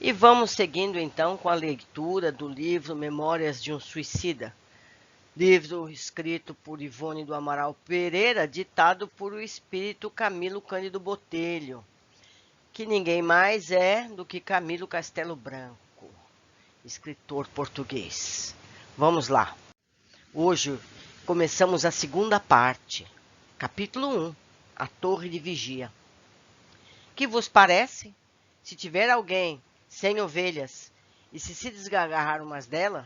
E vamos seguindo então com a leitura do livro Memórias de um Suicida, livro escrito por Ivone do Amaral Pereira, ditado por o espírito Camilo Cândido Botelho, que ninguém mais é do que Camilo Castelo Branco, escritor português. Vamos lá. Hoje começamos a segunda parte, capítulo 1, A Torre de Vigia. Que vos parece? Se tiver alguém 100 ovelhas, e se desgarrar umas delas,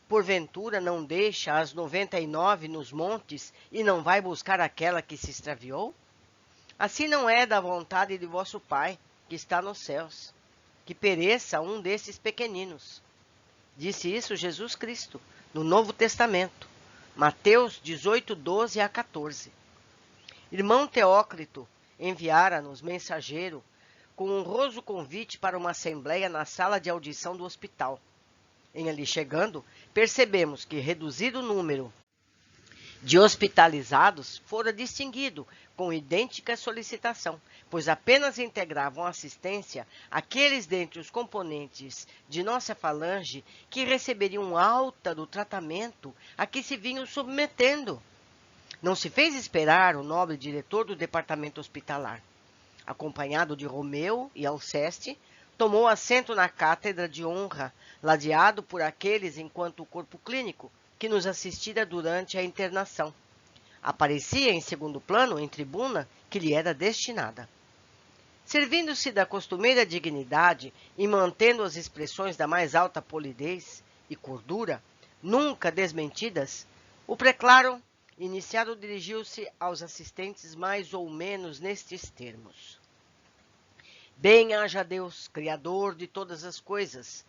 porventura não deixa as 99 nos montes e não vai buscar aquela que se extraviou? Assim não é da vontade de vosso Pai, que está nos céus, que pereça um desses pequeninos. Disse isso Jesus Cristo, no Novo Testamento, Mateus 18, 12 a 14. Irmão Teócrito enviara-nos mensageiro com um honroso convite para uma assembleia na sala de audição do hospital. Em ali chegando, percebemos que reduzido o número de hospitalizados fora distinguido com idêntica solicitação, pois apenas integravam assistência aqueles dentre os componentes de nossa falange que receberiam alta do tratamento a que se vinham submetendo. Não se fez esperar o nobre diretor do departamento hospitalar. Acompanhado de Romeu e Alceste, tomou assento na cátedra de honra, ladeado por aqueles enquanto o corpo clínico que nos assistira durante a internação. Aparecia em segundo plano, em tribuna, que lhe era destinada. Servindo-se da costumeira dignidade e mantendo as expressões da mais alta polidez e cordura, nunca desmentidas, o preclaro, iniciado, dirigiu-se aos assistentes mais ou menos nestes termos. Bem haja Deus, Criador de todas as coisas,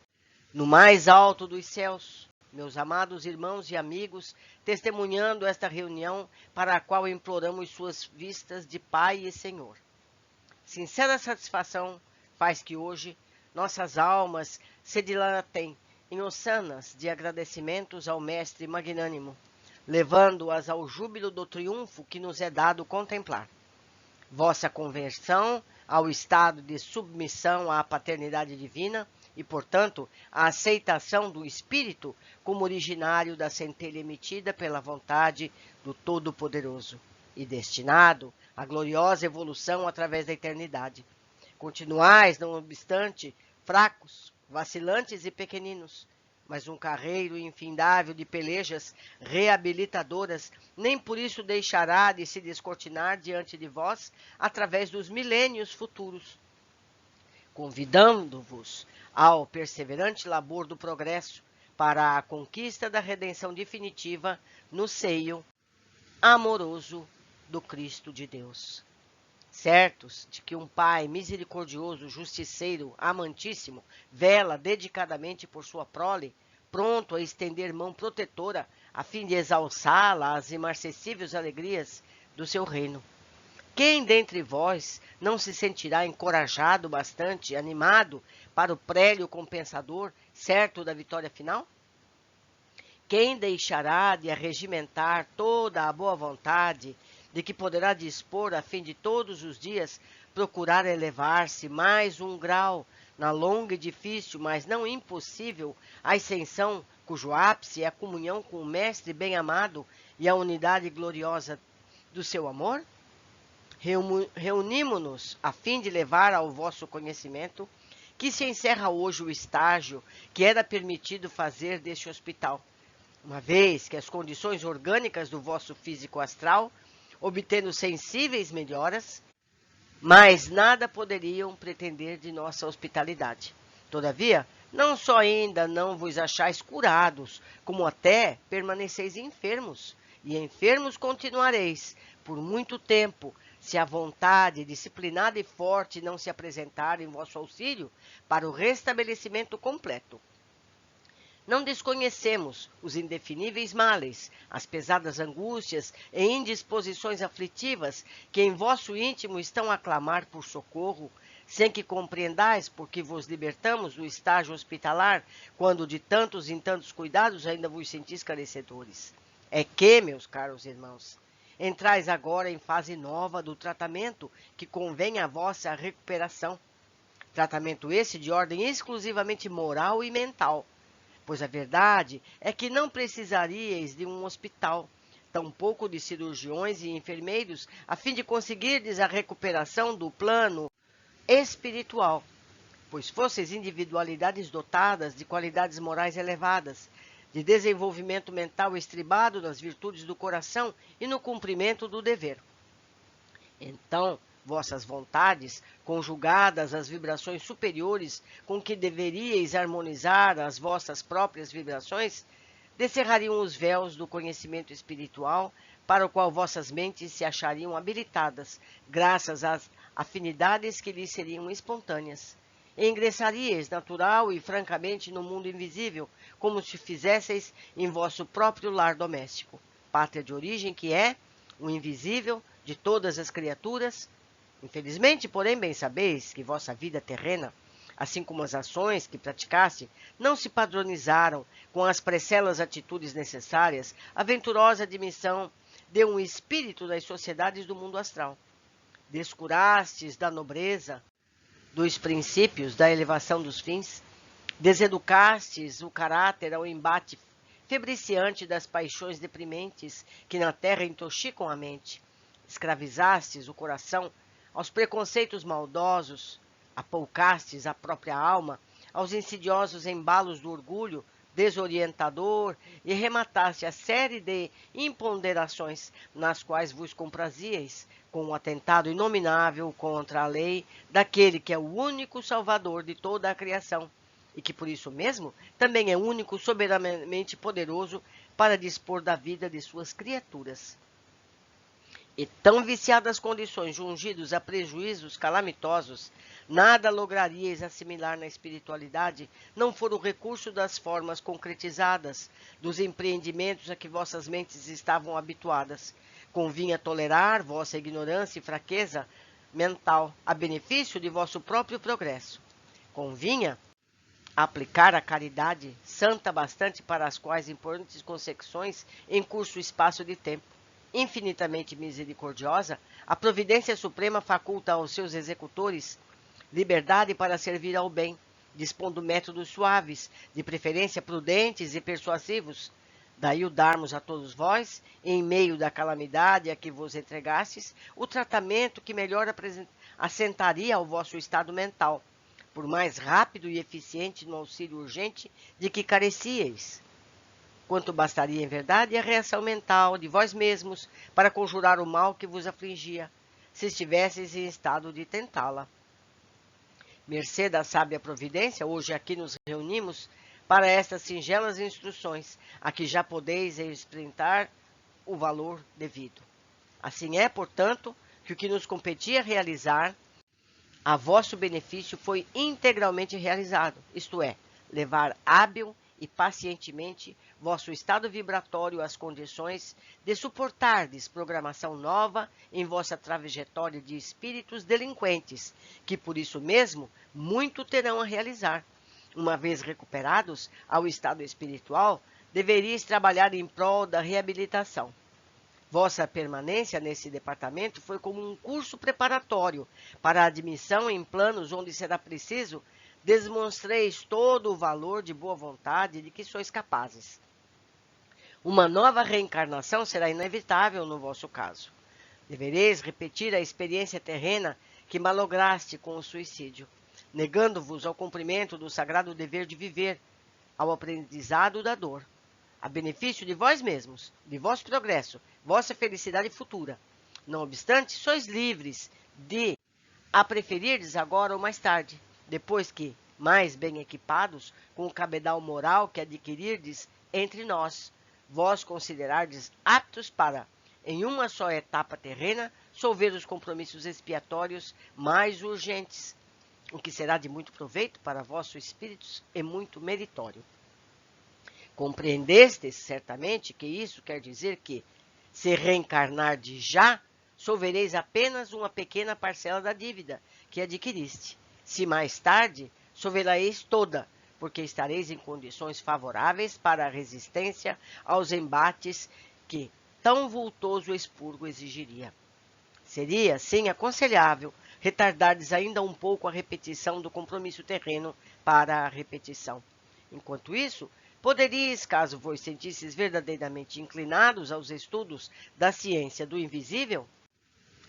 no mais alto dos céus, meus amados irmãos e amigos, testemunhando esta reunião para a qual imploramos suas vistas de Pai e Senhor. Sincera satisfação faz que hoje nossas almas se dilatem em ossanas de agradecimentos ao Mestre magnânimo, levando-as ao júbilo do triunfo que nos é dado contemplar. Vossa conversão ao estado de submissão à paternidade divina e, portanto, a aceitação do Espírito como originário da centelha emitida pela vontade do Todo-Poderoso e destinado à gloriosa evolução através da eternidade. Continuais, não obstante, fracos, vacilantes e pequeninos, mas um carreiro infindável de pelejas reabilitadoras nem por isso deixará de se descortinar diante de vós através dos milênios futuros, convidando-vos ao perseverante labor do progresso para a conquista da redenção definitiva no seio amoroso do Cristo de Deus. Certos de que um Pai misericordioso, justiceiro, amantíssimo, vela dedicadamente por sua prole, pronto a estender mão protetora a fim de exalçá-la às imarcessíveis alegrias do seu reino. Quem dentre vós não se sentirá encorajado bastante, animado para o prélio compensador, certo da vitória final? Quem deixará de arregimentar toda a boa vontade de que poderá dispor a fim de todos os dias procurar elevar-se mais um grau na longa e difícil, mas não impossível, ascensão cujo ápice é a comunhão com o Mestre bem-amado e a unidade gloriosa do seu amor? Reunimo-nos a fim de levar ao vosso conhecimento que se encerra hoje o estágio que era permitido fazer deste hospital, uma vez que as condições orgânicas do vosso físico astral obtendo sensíveis melhoras, mas nada poderiam pretender de nossa hospitalidade. Todavia, não só ainda não vos achais curados, como até permaneceis enfermos, e enfermos continuareis por muito tempo, se a vontade disciplinada e forte não se apresentar em vosso auxílio para o restabelecimento completo. Não desconhecemos os indefiníveis males, as pesadas angústias e indisposições aflitivas que em vosso íntimo estão a clamar por socorro, sem que compreendais por que vos libertamos do estágio hospitalar, quando de tantos em tantos cuidados ainda vos sentis carecedores. É que, meus caros irmãos, entrais agora em fase nova do tratamento que convém à vossa recuperação. Tratamento esse de ordem exclusivamente moral e mental, pois a verdade é que não precisaríeis de um hospital, tampouco de cirurgiões e enfermeiros, a fim de conseguirdes a recuperação do plano espiritual, pois fosseis individualidades dotadas de qualidades morais elevadas, de desenvolvimento mental estribado nas virtudes do coração e no cumprimento do dever. Então, vossas vontades, conjugadas às vibrações superiores com que deveríeis harmonizar as vossas próprias vibrações, descerrariam os véus do conhecimento espiritual para o qual vossas mentes se achariam habilitadas, graças às afinidades que lhes seriam espontâneas. E ingressaríeis natural e francamente no mundo invisível, como se fizesseis em vosso próprio lar doméstico, pátria de origem que é o invisível de todas as criaturas. Infelizmente, porém, bem sabeis que vossa vida terrena, assim como as ações que praticaste, não se padronizaram com as precelas atitudes necessárias à venturosa admissão de um espírito das sociedades do mundo astral. Descurastes da nobreza, dos princípios, da elevação dos fins, deseducastes o caráter ao embate febriciante das paixões deprimentes que na terra intoxicam a mente, escravizastes o coração aos preconceitos maldosos, apoucastes a própria alma aos insidiosos embalos do orgulho desorientador e remataste a série de imponderações nas quais vos comprazieis, com um atentado inominável contra a lei daquele que é o único salvador de toda a criação, e que por isso mesmo também é único soberanamente poderoso para dispor da vida de suas criaturas. E tão viciadas condições jungidos a prejuízos calamitosos, nada lograríeis assimilar na espiritualidade, não for o recurso das formas concretizadas, dos empreendimentos a que vossas mentes estavam habituadas. Convinha tolerar vossa ignorância e fraqueza mental, a benefício de vosso próprio progresso. Convinha aplicar a caridade, santa bastante para as quais importantes consecuções em curto espaço de tempo. Infinitamente misericordiosa, a providência suprema faculta aos seus executores liberdade para servir ao bem, dispondo métodos suaves, de preferência prudentes e persuasivos. Daí o darmos a todos vós, em meio da calamidade a que vos entregastes, o tratamento que melhor assentaria ao vosso estado mental, por mais rápido e eficiente no auxílio urgente de que carecieis. Quanto bastaria, em verdade, a reação mental de vós mesmos para conjurar o mal que vos afligia, se estivesseis em estado de tentá-la. Mercê da sábia providência, hoje aqui nos reunimos para estas singelas instruções, a que já podeis experimentar o valor devido. Assim é, portanto, que o que nos competia realizar a vosso benefício foi integralmente realizado, isto é, levar hábil e pacientemente vosso estado vibratório às condições de suportardes programação nova em vossa trajetória de espíritos delinquentes, que por isso mesmo muito terão a realizar. Uma vez recuperados ao estado espiritual, deveríeis trabalhar em prol da reabilitação. Vossa permanência nesse departamento foi como um curso preparatório para a admissão em planos onde será preciso demonstreis todo o valor de boa vontade de que sois capazes. Uma nova reencarnação será inevitável no vosso caso. Devereis repetir a experiência terrena que malograste com o suicídio, negando-vos ao cumprimento do sagrado dever de viver, ao aprendizado da dor, a benefício de vós mesmos, de vosso progresso, vossa felicidade futura. Não obstante, sois livres de a preferirdes agora ou mais tarde, depois que, mais bem equipados, com o cabedal moral que adquirirdes entre nós, vós considerardes aptos para, em uma só etapa terrena, solver os compromissos expiatórios mais urgentes, o que será de muito proveito para vossos espíritos e muito meritório. Compreendestes, certamente, que isso quer dizer que, se reencarnardes já, solvereis apenas uma pequena parcela da dívida que adquiriste. Se mais tarde, solvê-la-eis toda, porque estareis em condições favoráveis para a resistência aos embates que tão vultoso expurgo exigiria. Seria, sim, aconselhável retardardes ainda um pouco a repetição do compromisso terreno para a repetição. Enquanto isso, poderíeis, caso vos sentisseis verdadeiramente inclinados aos estudos da ciência do invisível,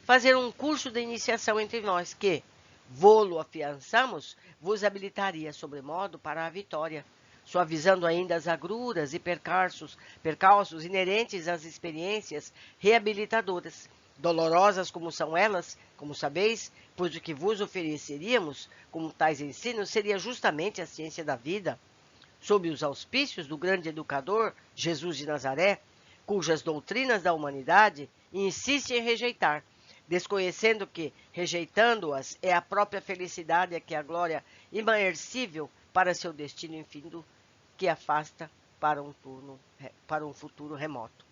fazer um curso de iniciação entre nós que, vô-lo afiançamos, vos habilitaria sobremodo para a vitória, suavizando ainda as agruras e percalços inerentes às experiências reabilitadoras, dolorosas como são elas, como sabeis, pois o que vos ofereceríamos, como tais ensinos, seria justamente a ciência da vida, sob os auspícios do grande educador, Jesus de Nazaré, cujas doutrinas da humanidade insiste em rejeitar, desconhecendo que, rejeitando-as, é a própria felicidade que a glória imercível para seu destino infindo que afasta para um futuro remoto.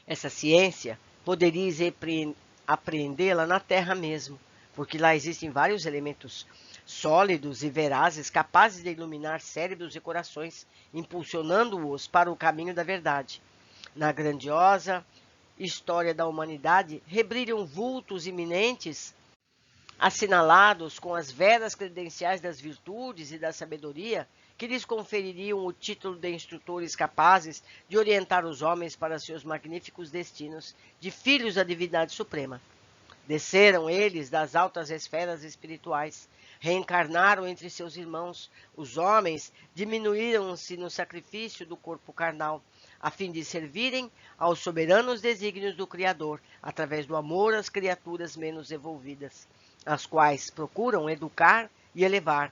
Essa ciência poderíeis apreendê-la na Terra mesmo, porque lá existem vários elementos sólidos e verazes capazes de iluminar cérebros e corações, impulsionando-os para o caminho da verdade. Na grandiosa história da humanidade, rebrilham vultos iminentes, assinalados com as veras credenciais das virtudes e da sabedoria, que lhes confeririam o título de instrutores capazes de orientar os homens para seus magníficos destinos de filhos da divindade suprema. Desceram eles das altas esferas espirituais, reencarnaram entre seus irmãos. Os homens diminuíram-se no sacrifício do corpo carnal, a fim de servirem aos soberanos desígnios do Criador, através do amor às criaturas menos evolvidas, as quais procuram educar e elevar,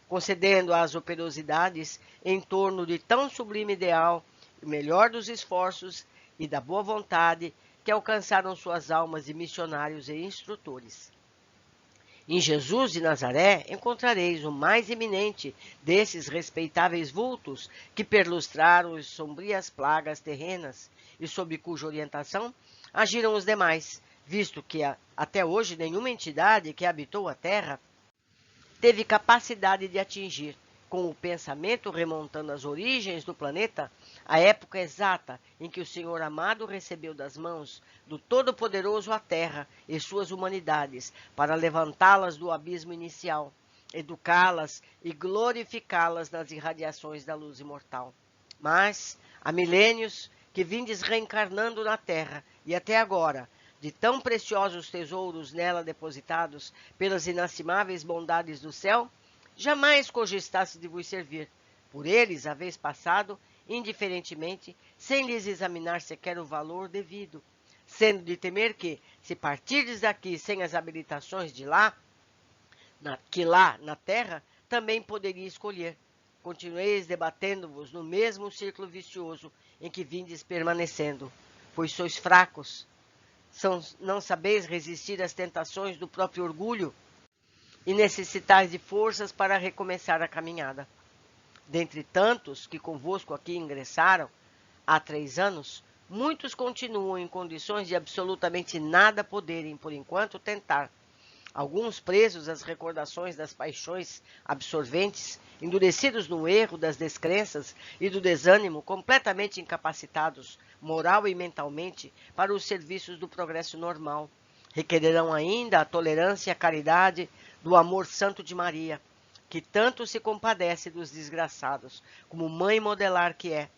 concedendo às operosidades em torno de tão sublime ideal, o melhor dos esforços e da boa vontade que alcançaram suas almas de missionários e instrutores. Em Jesus de Nazaré encontrareis o mais eminente desses respeitáveis vultos que perlustraram as sombrias plagas terrenas e sob cuja orientação agiram os demais, visto que até hoje nenhuma entidade que habitou a Terra teve capacidade de atingir, com o pensamento remontando às origens do planeta, a época exata em que o Senhor amado recebeu das mãos do Todo-Poderoso a Terra e suas humanidades, para levantá-las do abismo inicial, educá-las e glorificá-las nas irradiações da luz imortal. Mas, há milênios que vindes reencarnando na Terra, e até agora, de tão preciosos tesouros nela depositados pelas inacimáveis bondades do céu, jamais cogistasse de vos servir. Por eles haveis passado, indiferentemente, sem lhes examinar sequer o valor devido, sendo de temer que, se partirdes daqui sem as habilitações de lá, que lá, na terra, também poderia escolher. Continueis debatendo-vos no mesmo círculo vicioso em que vindes permanecendo, pois sois fracos, não sabeis resistir às tentações do próprio orgulho, e necessitais de forças para recomeçar a caminhada. Dentre tantos que convosco aqui ingressaram há 3 anos, muitos continuam em condições de absolutamente nada poderem, por enquanto, tentar. Alguns presos às recordações das paixões absorventes, endurecidos no erro das descrenças e do desânimo, completamente incapacitados, moral e mentalmente, para os serviços do progresso normal. Requererão ainda a tolerância e a caridade do amor santo de Maria, que tanto se compadece dos desgraçados, como mãe modelar que é.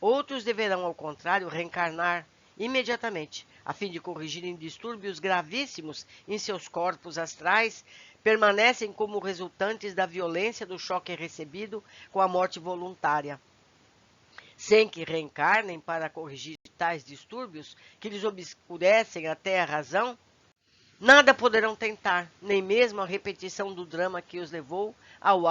Outros deverão, ao contrário, reencarnar imediatamente, a fim de corrigirem distúrbios gravíssimos em seus corpos astrais, permanecem como resultantes da violência do choque recebido com a morte voluntária. Sem que reencarnem para corrigir tais distúrbios que lhes obscurecem até a razão, nada poderão tentar, nem mesmo a repetição do drama que os levou ao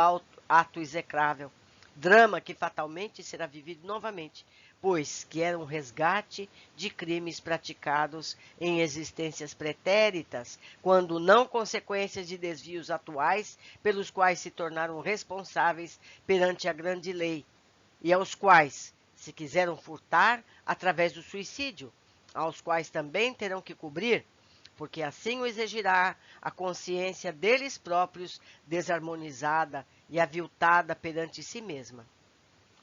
ato execrável. Drama que fatalmente será vivido novamente, pois que era um resgate de crimes praticados em existências pretéritas, quando não consequências de desvios atuais pelos quais se tornaram responsáveis perante a grande lei, e aos quais se quiseram furtar através do suicídio, aos quais também terão que cobrir, porque assim o exigirá a consciência deles próprios desarmonizada e aviltada perante si mesma.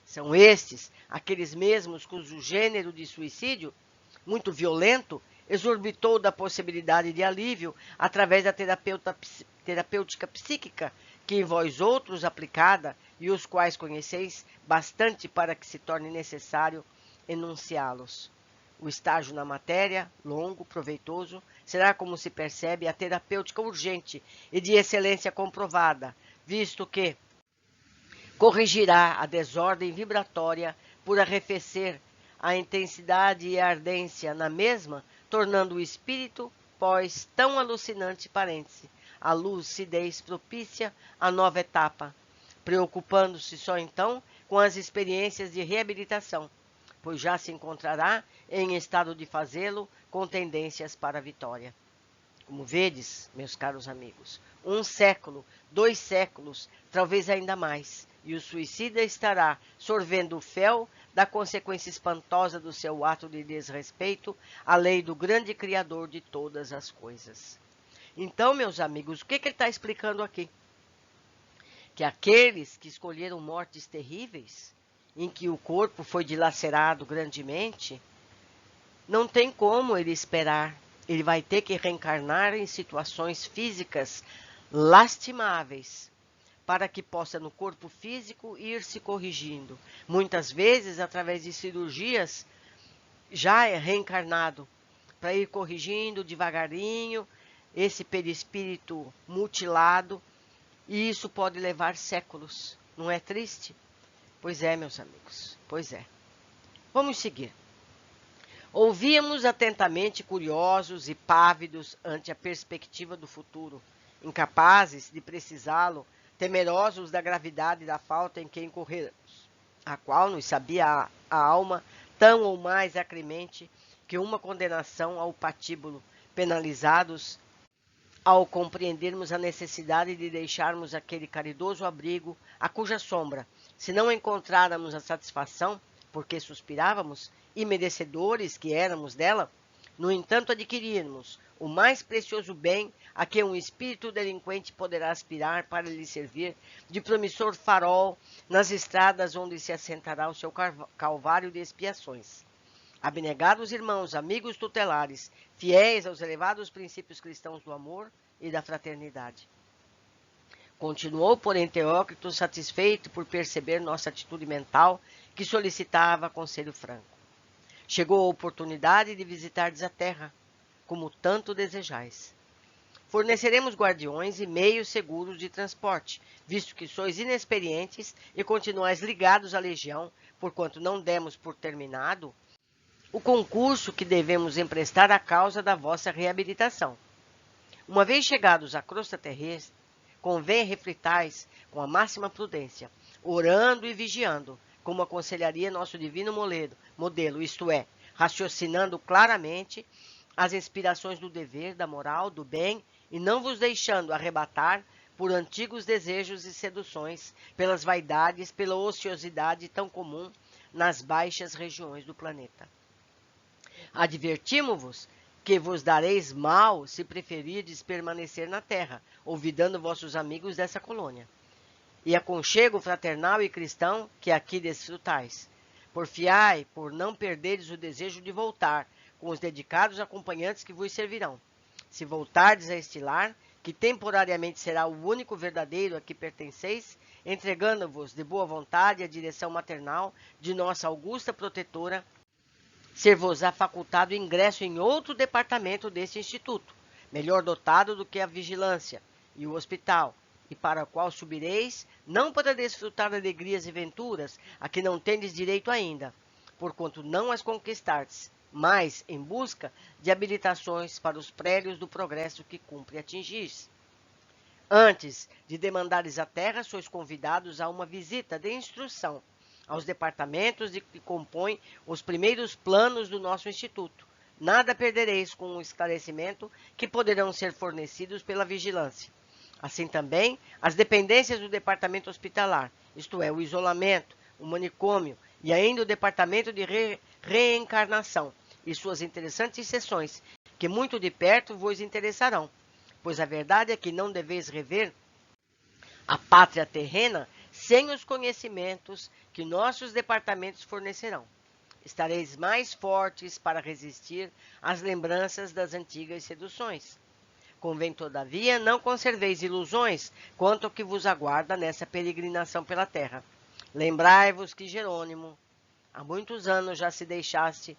São estes aqueles mesmos cujo gênero de suicídio, muito violento, exorbitou da possibilidade de alívio através da terapêutica psíquica que em vós outros aplicada e os quais conheceis bastante para que se torne necessário enunciá-los. O estágio na matéria, longo, proveitoso, será, como se percebe, a terapêutica urgente e de excelência comprovada, visto que corrigirá a desordem vibratória por arrefecer a intensidade e a ardência na mesma, tornando o espírito, pois, tão alucinante parente, a lucidez propícia à nova etapa, preocupando-se só então com as experiências de reabilitação, pois já se encontrará em estado de fazê-lo com tendências para a vitória. Como vedes, meus caros amigos, 1 século, 2 séculos, talvez ainda mais, e o suicida estará sorvendo o fel da consequência espantosa do seu ato de desrespeito à lei do grande Criador de todas as coisas. Então, meus amigos, o que ele está explicando aqui? Que aqueles que escolheram mortes terríveis, em que o corpo foi dilacerado grandemente, não tem como ele esperar. Ele vai ter que reencarnar em situações físicas lastimáveis, para que possa no corpo físico ir se corrigindo. Muitas vezes, através de cirurgias, já é reencarnado, para ir corrigindo devagarinho esse perispírito mutilado, e isso pode levar séculos. Não é triste? Pois é, meus amigos, pois é. Vamos seguir. Ouvíamos atentamente, curiosos e pávidos ante a perspectiva do futuro, incapazes de precisá-lo, temerosos da gravidade da falta em que incorremos, a qual nos sabia a alma tão ou mais acremente que uma condenação ao patíbulo, penalizados ao compreendermos a necessidade de deixarmos aquele caridoso abrigo, a cuja sombra, se não encontráramos a satisfação, porque suspirávamos, e merecedores que éramos dela, no entanto adquirirmos o mais precioso bem a que um espírito delinquente poderá aspirar para lhe servir de promissor farol nas estradas onde se assentará o seu calvário de expiações. Abnegados irmãos, amigos tutelares, fiéis aos elevados princípios cristãos do amor e da fraternidade. Continuou, porém, Teócrito, satisfeito por perceber nossa atitude mental, que solicitava conselho franco. Chegou a oportunidade de visitardes a terra, como tanto desejais. Forneceremos guardiões e meios seguros de transporte, visto que sois inexperientes e continuais ligados à legião, porquanto não demos por terminado o concurso que devemos emprestar à causa da vossa reabilitação. Uma vez chegados à crosta terrestre, convém refletais com a máxima prudência, orando e vigiando, como aconselharia nosso divino modelo, isto é, raciocinando claramente as inspirações do dever, da moral, do bem, e não vos deixando arrebatar por antigos desejos e seduções, pelas vaidades, pela ociosidade tão comum nas baixas regiões do planeta. Advertimo-vos que vos dareis mal se preferirdes permanecer na terra, olvidando vossos amigos dessa colônia, e aconchego fraternal e cristão que aqui desfrutais. Porfiai por não perderes o desejo de voltar, com os dedicados acompanhantes que vos servirão. Se voltardes a este lar, que temporariamente será o único verdadeiro a que pertenceis, entregando-vos de boa vontade a direção maternal de nossa augusta protetora, ser-vos-á facultado ingresso em outro departamento deste instituto, melhor dotado do que a vigilância e o hospital, e para o qual subireis, não para desfrutar de alegrias e venturas a que não tendes direito ainda, porquanto não as conquistardes, mas em busca de habilitações para os prédios do progresso que cumpre atingir. Antes de demandares a terra, sois convidados a uma visita de instrução aos departamentos que compõem os primeiros planos do nosso instituto. Nada perdereis com o esclarecimento que poderão ser fornecidos pela vigilância. Assim também, as dependências do departamento hospitalar, isto é, o isolamento, o manicômio e ainda o departamento de reencarnação e suas interessantes sessões, que muito de perto vos interessarão, pois a verdade é que não deveis rever a pátria terrena sem os conhecimentos que nossos departamentos fornecerão. estareis mais fortes para resistir às lembranças das antigas seduções. Convém, todavia, não conserveis ilusões quanto ao que vos aguarda nessa peregrinação pela terra. Lembrai-vos que Jerônimo, há muitos anos já se deixaste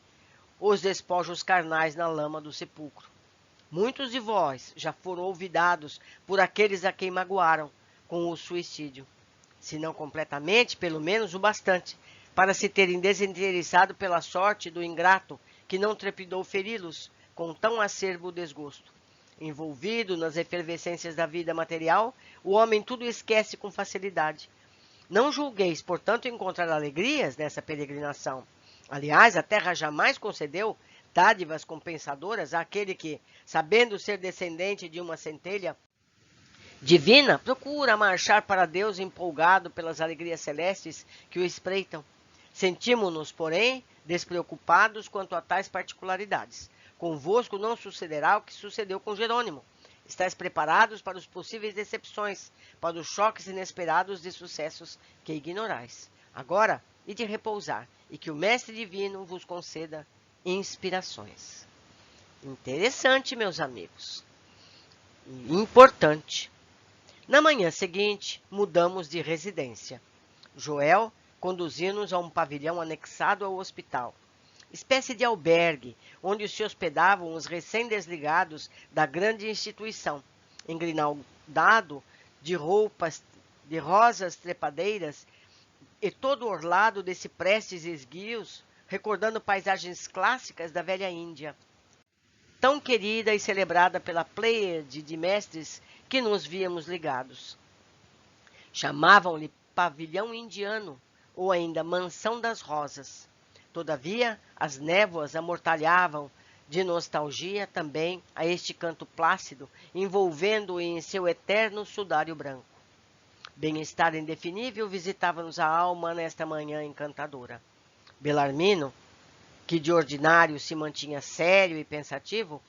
os despojos carnais na lama do sepulcro. Muitos de vós já foram olvidados por aqueles a quem magoaram com o suicídio, se não completamente, pelo menos o bastante, para se terem desinteressado pela sorte do ingrato que não trepidou feri-los com tão acerbo desgosto. Envolvido nas efervescências da vida material, o homem tudo esquece com facilidade. Não julgueis, portanto, encontrar alegrias nessa peregrinação. Aliás, a terra jamais concedeu dádivas compensadoras àquele que, sabendo ser descendente de uma centelha divina, procura marchar para Deus empolgado pelas alegrias celestes que o espreitam. Sentimos-nos, porém, despreocupados quanto a tais particularidades. Convosco não sucederá o que sucedeu com Jerônimo. Estais preparados para as possíveis decepções, para os choques inesperados de sucessos que ignorais. Agora, ide repousar, e que o Mestre Divino vos conceda inspirações. Interessante, meus amigos. Importante. Na manhã seguinte, mudamos de residência. Joel conduziu-nos a um pavilhão anexado ao hospital, espécie de albergue, onde se hospedavam os recém-desligados da grande instituição, engrinaldado de roupas de rosas trepadeiras e todo orlado de ciprestes esguios, recordando paisagens clássicas da velha Índia, tão querida e celebrada pela pleiade de mestres que nos víamos ligados. Chamavam-lhe pavilhão indiano, ou ainda mansão das rosas. Todavia, as névoas amortalhavam de nostalgia também a este canto plácido, envolvendo-o em seu eterno sudário branco. Bem-estar indefinível visitava-nos a alma nesta manhã encantadora. Belarmino, que de ordinário se mantinha sério e pensativo,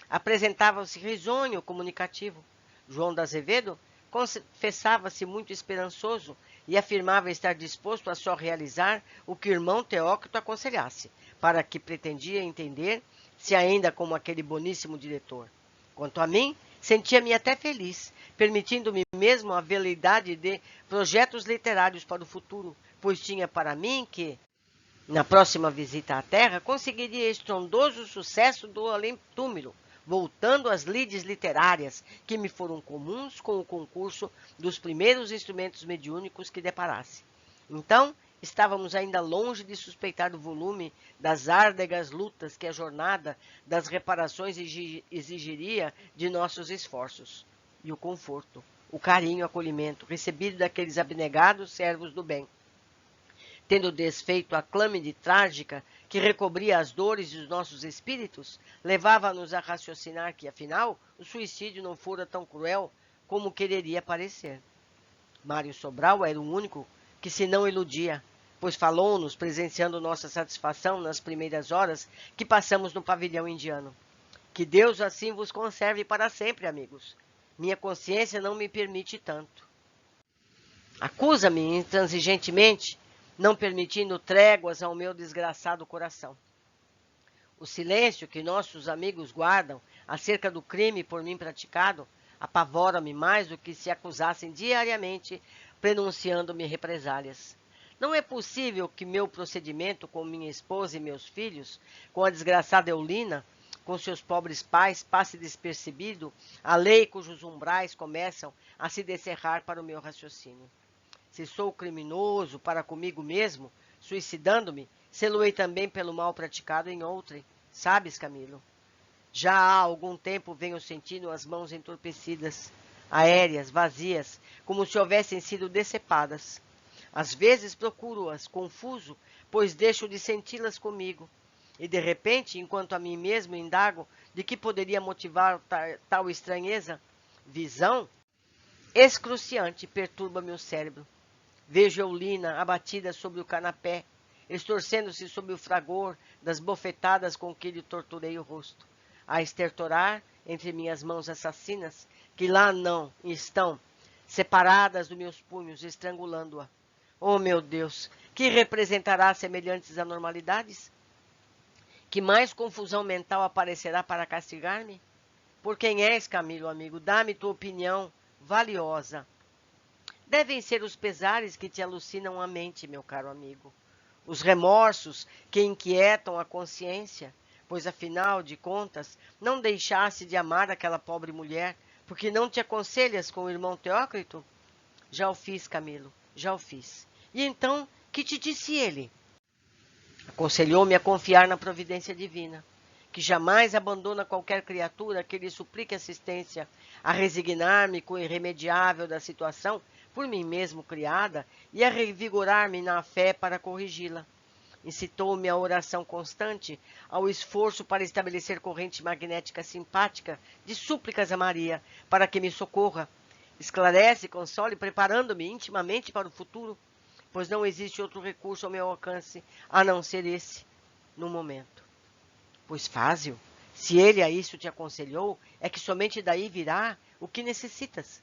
apresentava-se risonho, comunicativo. João de Azevedo confessava-se muito esperançoso e afirmava estar disposto a só realizar o que o irmão Teócrito aconselhasse, para que pretendia entender se ainda como aquele boníssimo diretor. Quanto a mim, sentia-me até feliz, permitindo-me mesmo a veleidade de projetos literários para o futuro, pois tinha para mim que, na próxima visita à Terra, conseguiria estrondoso sucesso do além-túmulo, voltando às lides literárias que me foram comuns com o concurso dos primeiros instrumentos mediúnicos que deparasse. Então, estávamos ainda longe de suspeitar o volume das árduas lutas que a jornada das reparações exigiria de nossos esforços. E o conforto, o carinho e o acolhimento recebido daqueles abnegados servos do bem, tendo desfeito a clâmide trágica que recobria as dores dos nossos espíritos, levava-nos a raciocinar que, afinal, o suicídio não fora tão cruel como quereria parecer. Mário Sobral era o único que se não iludia, pois falou-nos, presenciando nossa satisfação nas primeiras horas que passamos no pavilhão indiano. Que Deus assim vos conserve para sempre, amigos. Minha consciência não me permite tanto. Acusa-me intransigentemente, não permitindo tréguas ao meu desgraçado coração. O silêncio que nossos amigos guardam acerca do crime por mim praticado apavora-me mais do que se acusassem diariamente, prenunciando-me represálias. Não é possível que meu procedimento com minha esposa e meus filhos, com a desgraçada Eulina, com seus pobres pais, passe despercebido a lei cujos umbrais começam a se descerrar para o meu raciocínio. Se sou criminoso para comigo mesmo, suicidando-me, sê-lo-ei também pelo mal praticado em outrem. Sabes, Camilo? Já há algum tempo venho sentindo as mãos entorpecidas, aéreas, vazias, como se houvessem sido decepadas. Às vezes procuro-as, confuso, pois deixo de senti-las comigo. E de repente, enquanto a mim mesmo indago de que poderia motivar tal estranheza, visão excruciante perturba meu cérebro. Vejo Eulina abatida sobre o canapé, estorcendo-se sob o fragor das bofetadas com que lhe torturei o rosto, a estertorar entre minhas mãos assassinas, que lá não estão, separadas dos meus punhos, estrangulando-a. Oh, meu Deus, que representará semelhantes anormalidades? Que mais confusão mental aparecerá para castigar-me? Por quem és, Camilo, amigo? Dá-me tua opinião valiosa. Devem ser os pesares que te alucinam a mente, meu caro amigo. Os remorsos que inquietam a consciência, pois afinal de contas, não deixaste de amar aquela pobre mulher, porque não te aconselhas com o irmão Teócrito? Já o fiz, Camilo, já o fiz. E então, que te disse ele? Aconselhou-me a confiar na providência divina, que jamais abandona qualquer criatura que lhe suplique assistência, a resignar-me com o irremediável da situação, por mim mesmo criada, e a revigorar-me na fé para corrigi-la. Incitou-me à oração constante, ao esforço para estabelecer corrente magnética simpática de súplicas a Maria, para que me socorra. Esclarece e console, preparando-me intimamente para o futuro, pois não existe outro recurso ao meu alcance, a não ser esse, no momento. Pois faze-o. Se ele a isso te aconselhou, é que somente daí virá o que necessitas.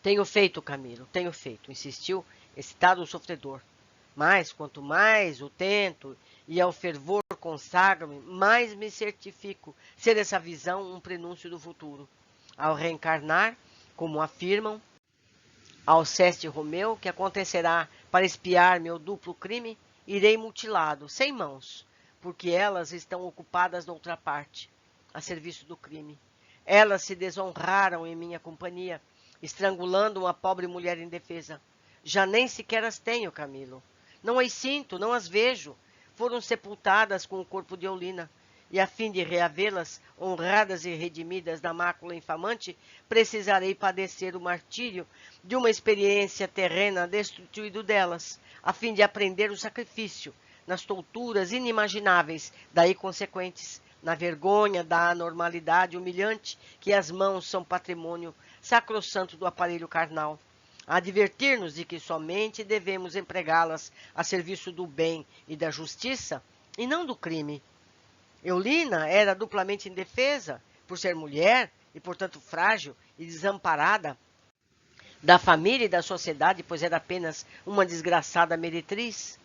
Tenho feito, Camilo, tenho feito, insistiu, excitado o sofredor. Mas, quanto mais o tento e ao fervor consagro-me, mais me certifico ser essa visão um prenúncio do futuro. Ao reencarnar, como afirmam, Alceste Romeu, que acontecerá para espiar meu duplo crime, irei mutilado, sem mãos, porque elas estão ocupadas noutra parte, a serviço do crime. Elas se desonraram em minha companhia, estrangulando uma pobre mulher indefesa. Já nem sequer as tenho, Camilo. Não as sinto, não as vejo. Foram sepultadas com o corpo de Eulina. E a fim de reavê-las, honradas e redimidas da mácula infamante, precisarei padecer o martírio de uma experiência terrena destituído delas, a fim de aprender o sacrifício, nas torturas inimagináveis, daí consequentes, na vergonha da anormalidade humilhante que as mãos são patrimônio sacrossanto do aparelho carnal. A advertir-nos de que somente devemos empregá-las a serviço do bem e da justiça, e não do crime. Eulina era duplamente indefesa, por ser mulher e, portanto, frágil e desamparada da família e da sociedade, pois era apenas uma desgraçada meretriz.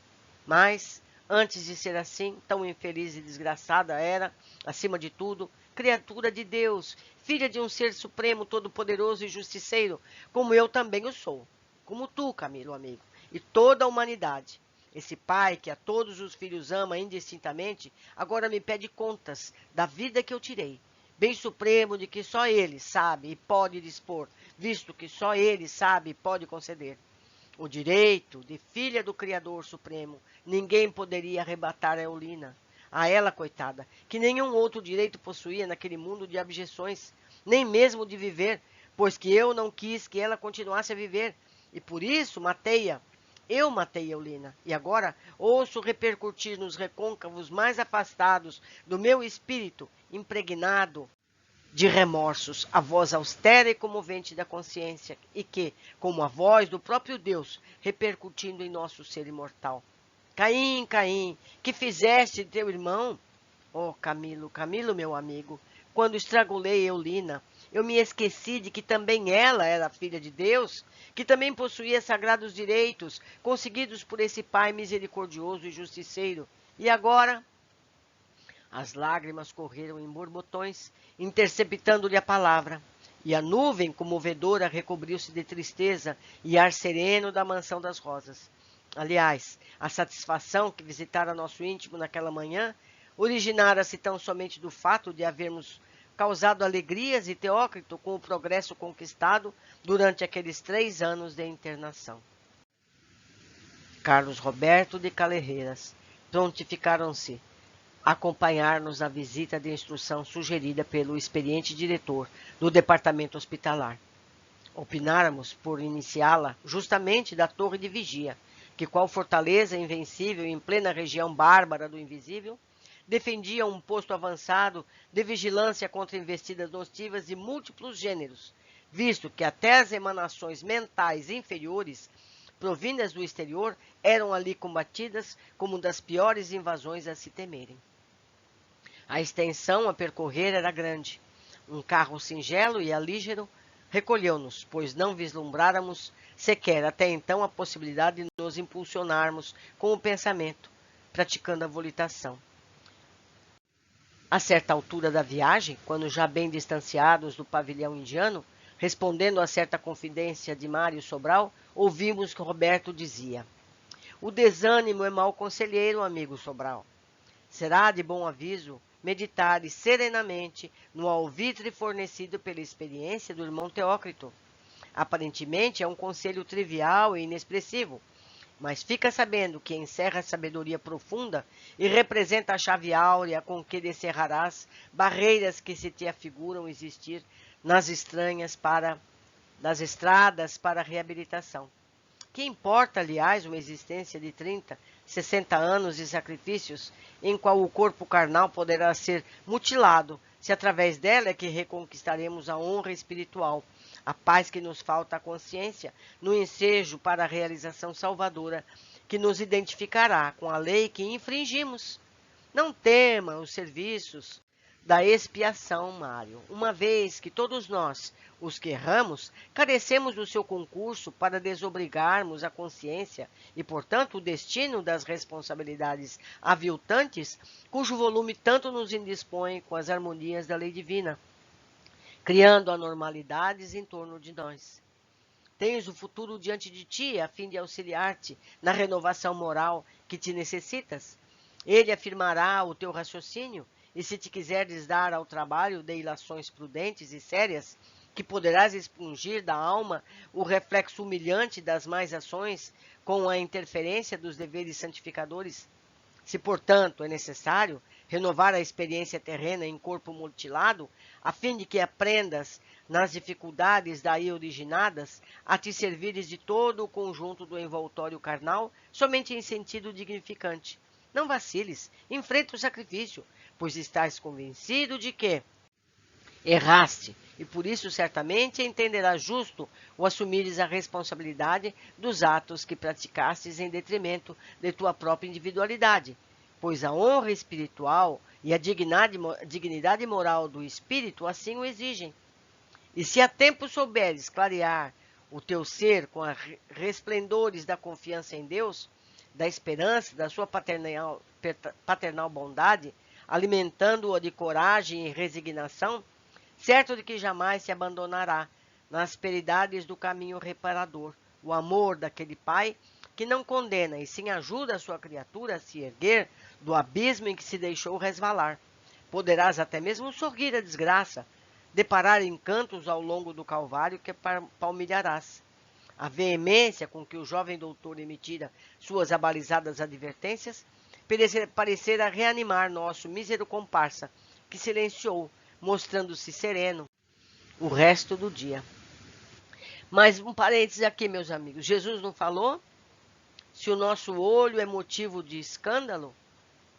Mas, antes de ser assim, tão infeliz e desgraçada, era, acima de tudo, criatura de Deus, filha de um ser supremo, todo-poderoso e justiceiro, como eu também o sou, como tu, Camilo, amigo, e toda a humanidade. Esse pai que a todos os filhos ama indistintamente, agora me pede contas da vida que eu tirei, bem supremo de que só ele sabe e pode dispor, visto que só ele sabe e pode conceder. O direito de filha do Criador Supremo, ninguém poderia arrebatar a Eulina. A ela, coitada, que nenhum outro direito possuía naquele mundo de abjeções, nem mesmo de viver, pois que eu não quis que ela continuasse a viver, e por isso matei-a. Eu matei Eulina, e agora ouço repercutir nos recôncavos mais afastados do meu espírito, impregnado de remorsos, a voz austera e comovente da consciência, e que, como a voz do próprio Deus, repercutindo em nosso ser imortal. Caim, Caim, que fizeste de teu irmão? Oh, Camilo, Camilo, meu amigo, quando estrangulei Eulina, eu me esqueci de que também ela era filha de Deus, que também possuía sagrados direitos, conseguidos por esse Pai misericordioso e justiceiro. E agora? As lágrimas correram em borbotões, interceptando-lhe a palavra, e a nuvem comovedora recobriu-se de tristeza e ar sereno da mansão das rosas. Aliás, a satisfação que visitara nosso íntimo naquela manhã originara-se tão somente do fato de havermos causado alegrias e Teócrito com o progresso conquistado durante aqueles 3 anos de internação. Carlos Roberto de Calerreiras prontificaram-se acompanhar-nos na visita de instrução sugerida pelo experiente diretor do departamento hospitalar. Opináramos por iniciá-la justamente da torre de vigia, que, qual fortaleza invencível em plena região bárbara do invisível, defendia um posto avançado de vigilância contra investidas nocivas de múltiplos gêneros, visto que até as emanações mentais inferiores, provindas do exterior, eram ali combatidas como das piores invasões a se temerem. A extensão a percorrer era grande. Um carro singelo e alígero recolheu-nos, pois não vislumbráramos sequer até então a possibilidade de nos impulsionarmos com o pensamento, praticando a volitação. A certa altura da viagem, quando já bem distanciados do pavilhão indiano, respondendo a certa confidência de Mário Sobral, ouvimos que Roberto dizia: "O desânimo é mau conselheiro, amigo Sobral. Será de bom aviso meditares serenamente no alvitre fornecido pela experiência do irmão Teócrito. Aparentemente é um conselho trivial e inexpressivo, mas fica sabendo que encerra a sabedoria profunda e representa a chave áurea com que descerrarás barreiras que se te afiguram existir nas estradas para a reabilitação. Que importa, aliás, uma existência de 30, 60 anos de sacrifícios, em qual o corpo carnal poderá ser mutilado, se através dela é que reconquistaremos a honra espiritual, a paz que nos falta à consciência, no ensejo para a realização salvadora, que nos identificará com a lei que infringimos. Não tema os serviços da expiação, Mário, uma vez que todos nós, os que erramos, carecemos do seu concurso para desobrigarmos a consciência e, portanto, o destino das responsabilidades aviltantes, cujo volume tanto nos indispõe com as harmonias da lei divina, criando anormalidades em torno de nós. Tens o futuro diante de ti, a fim de auxiliar-te na renovação moral que te necessitas. Ele afirmará o teu raciocínio, e se te quiseres dar ao trabalho de ilações prudentes e sérias, que poderás expungir da alma o reflexo humilhante das más ações com a interferência dos deveres santificadores. Se, portanto, é necessário renovar a experiência terrena em corpo mutilado, a fim de que aprendas, nas dificuldades daí originadas, a te servires de todo o conjunto do envoltório carnal, somente em sentido dignificante. Não vaciles, enfrenta o sacrifício, pois estás convencido de que erraste, e por isso certamente entenderás justo o assumires a responsabilidade dos atos que praticastes em detrimento de tua própria individualidade, pois a honra espiritual e a dignidade moral do espírito assim o exigem. E se a tempo souberes clarear o teu ser com os resplendores da confiança em Deus, da esperança, da sua paternal bondade, alimentando-o de coragem e resignação, certo de que jamais se abandonará nas asperidades do caminho reparador, o amor daquele pai que não condena e sim ajuda a sua criatura a se erguer do abismo em que se deixou resvalar. Poderás até mesmo sorrir à desgraça, deparar encantos ao longo do calvário que palmilharás. A veemência com que o jovem doutor emitira suas abalizadas advertências parecera reanimar nosso mísero comparsa, que silenciou, mostrando-se sereno o resto do dia. Mas um parênteses aqui, meus amigos. Jesus não falou? Se o nosso olho é motivo de escândalo,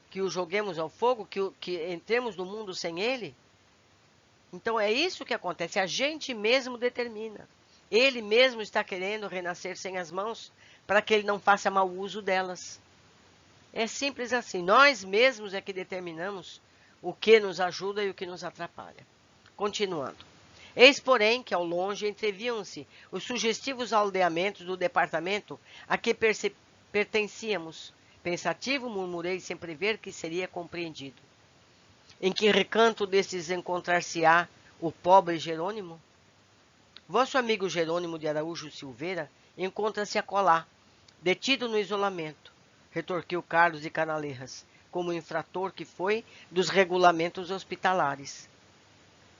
que o joguemos ao fogo, que entremos no mundo sem ele? Então é isso que acontece. A gente mesmo determina. Ele mesmo está querendo renascer sem as mãos, para que ele não faça mau uso delas. É simples assim. Nós mesmos é que determinamos o que nos ajuda e o que nos atrapalha. Continuando. Eis, porém, que ao longe entreviam-se os sugestivos aldeamentos do departamento a que pertencíamos. Pensativo, murmurei sem prever que seria compreendido. Em que recanto destes encontrar-se-á o pobre Jerônimo? Vosso amigo Jerônimo de Araújo Silveira encontra-se acolá, detido no isolamento, retorquiu Carlos de Canaleiras, como infrator que foi dos regulamentos hospitalares.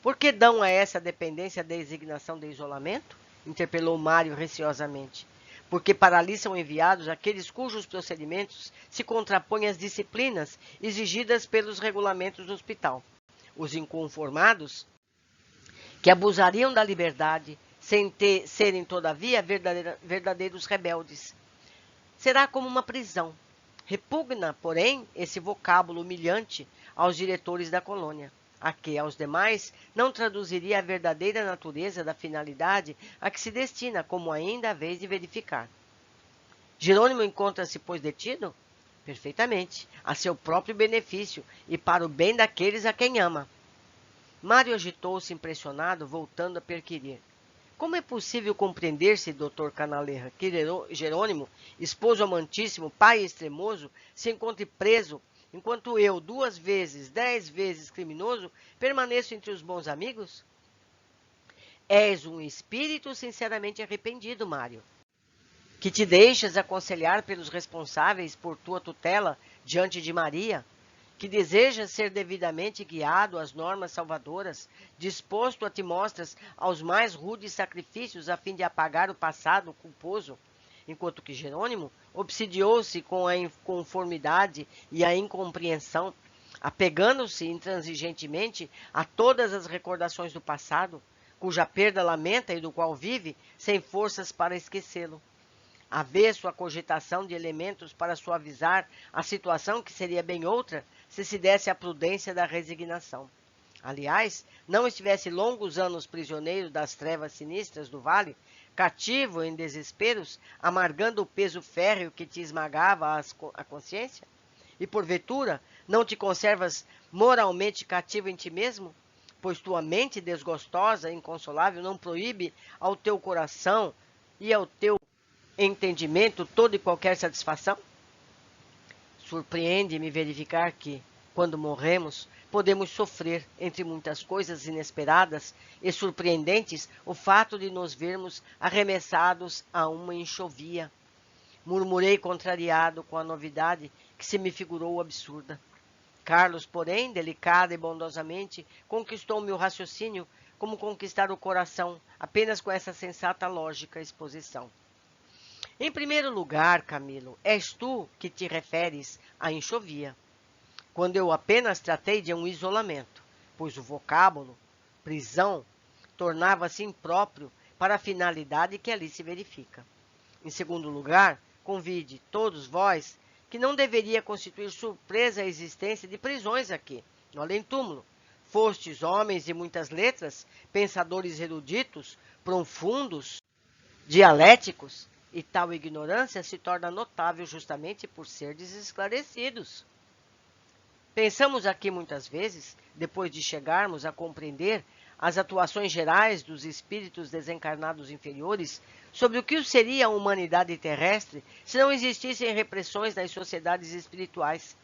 Por que dão a essa dependência a designação de isolamento? Interpelou Mário receosamente. Porque para ali são enviados aqueles cujos procedimentos se contrapõem às disciplinas exigidas pelos regulamentos do hospital. Os inconformados, que abusariam da liberdade, sem serem, todavia, verdadeiros rebeldes. Será como uma prisão. Repugna, porém, esse vocábulo humilhante aos diretores da colônia, a que, aos demais, não traduziria a verdadeira natureza da finalidade a que se destina, como ainda há vez de verificar. Jerônimo encontra-se, pois, detido? Perfeitamente, a seu próprio benefício e para o bem daqueles a quem ama. Mário agitou-se impressionado, voltando a perquirir. Como é possível compreender-se, Dr. Canaleja, que Jerônimo, esposo amantíssimo, pai extremoso, se encontre preso, enquanto eu, 2 vezes, 10 vezes criminoso, permaneço entre os bons amigos? És um espírito sinceramente arrependido, Mário, que te deixas aconselhar pelos responsáveis por tua tutela diante de Maria, que desejas ser devidamente guiado às normas salvadoras, disposto a te mostras aos mais rudes sacrifícios a fim de apagar o passado culposo, enquanto que Jerônimo obsidiou-se com a inconformidade e a incompreensão, apegando-se intransigentemente a todas as recordações do passado, cuja perda lamenta e do qual vive, sem forças para esquecê-lo. Avesso à cogitação de elementos para suavizar a situação que seria bem outra se se desse a prudência da resignação. Aliás, não estivesse longos anos prisioneiro das trevas sinistras do vale, cativo em desesperos, amargando o peso férreo que te esmagava a consciência? E porventura, não te conservas moralmente cativo em ti mesmo? Pois tua mente desgostosa e inconsolável não proíbe ao teu coração e ao teu entendimento toda e qualquer satisfação? Surpreende-me verificar que, quando morremos, podemos sofrer, entre muitas coisas inesperadas e surpreendentes, o fato de nos vermos arremessados a uma enxovia. Murmurei contrariado com a novidade que se me figurou absurda. Carlos, porém, delicada e bondosamente, conquistou-me o raciocínio como conquistar o coração, apenas com essa sensata lógica exposição. Em primeiro lugar, Camilo, és tu que te referes à enxovia, quando eu apenas tratei de um isolamento, pois o vocábulo, prisão, tornava-se impróprio para a finalidade que ali se verifica. Em segundo lugar, convide todos vós que não deveria constituir surpresa a existência de prisões aqui, no além-túmulo. Fostes homens de muitas letras, pensadores eruditos, profundos, dialéticos, e tal ignorância se torna notável justamente por serdes esclarecidos. Pensamos aqui muitas vezes, depois de chegarmos a compreender as atuações gerais dos espíritos desencarnados inferiores, sobre o que seria a humanidade terrestre se não existissem repressões nas sociedades espirituais.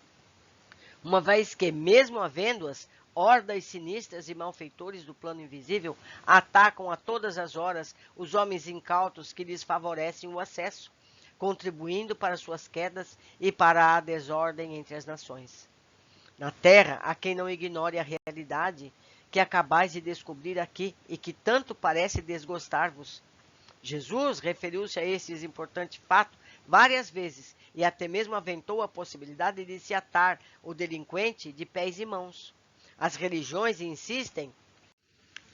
Uma vez que, mesmo havendo-as, hordas sinistras e malfeitores do plano invisível atacam a todas as horas os homens incautos que lhes favorecem o acesso, contribuindo para suas quedas e para a desordem entre as nações. Na Terra, há quem não ignore a realidade que acabais de descobrir aqui e que tanto parece desgostar-vos. Jesus referiu-se a esse importante fato várias vezes e até mesmo aventou a possibilidade de se atar o delinquente de pés e mãos. As religiões insistem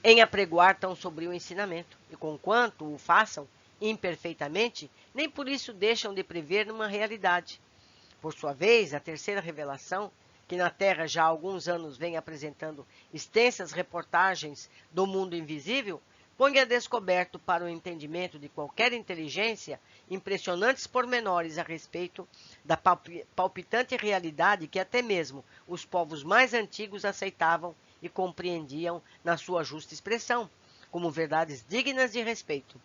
em apregoar tão sombrio ensinamento, e conquanto o façam imperfeitamente, nem por isso deixam de prever numa realidade. Por sua vez, a terceira revelação, que na Terra já há alguns anos vem apresentando extensas reportagens do mundo invisível, põe a descoberto para o entendimento de qualquer inteligência impressionantes pormenores a respeito da palpitante realidade que até mesmo os povos mais antigos aceitavam e compreendiam na sua justa expressão, como verdades dignas de respeito.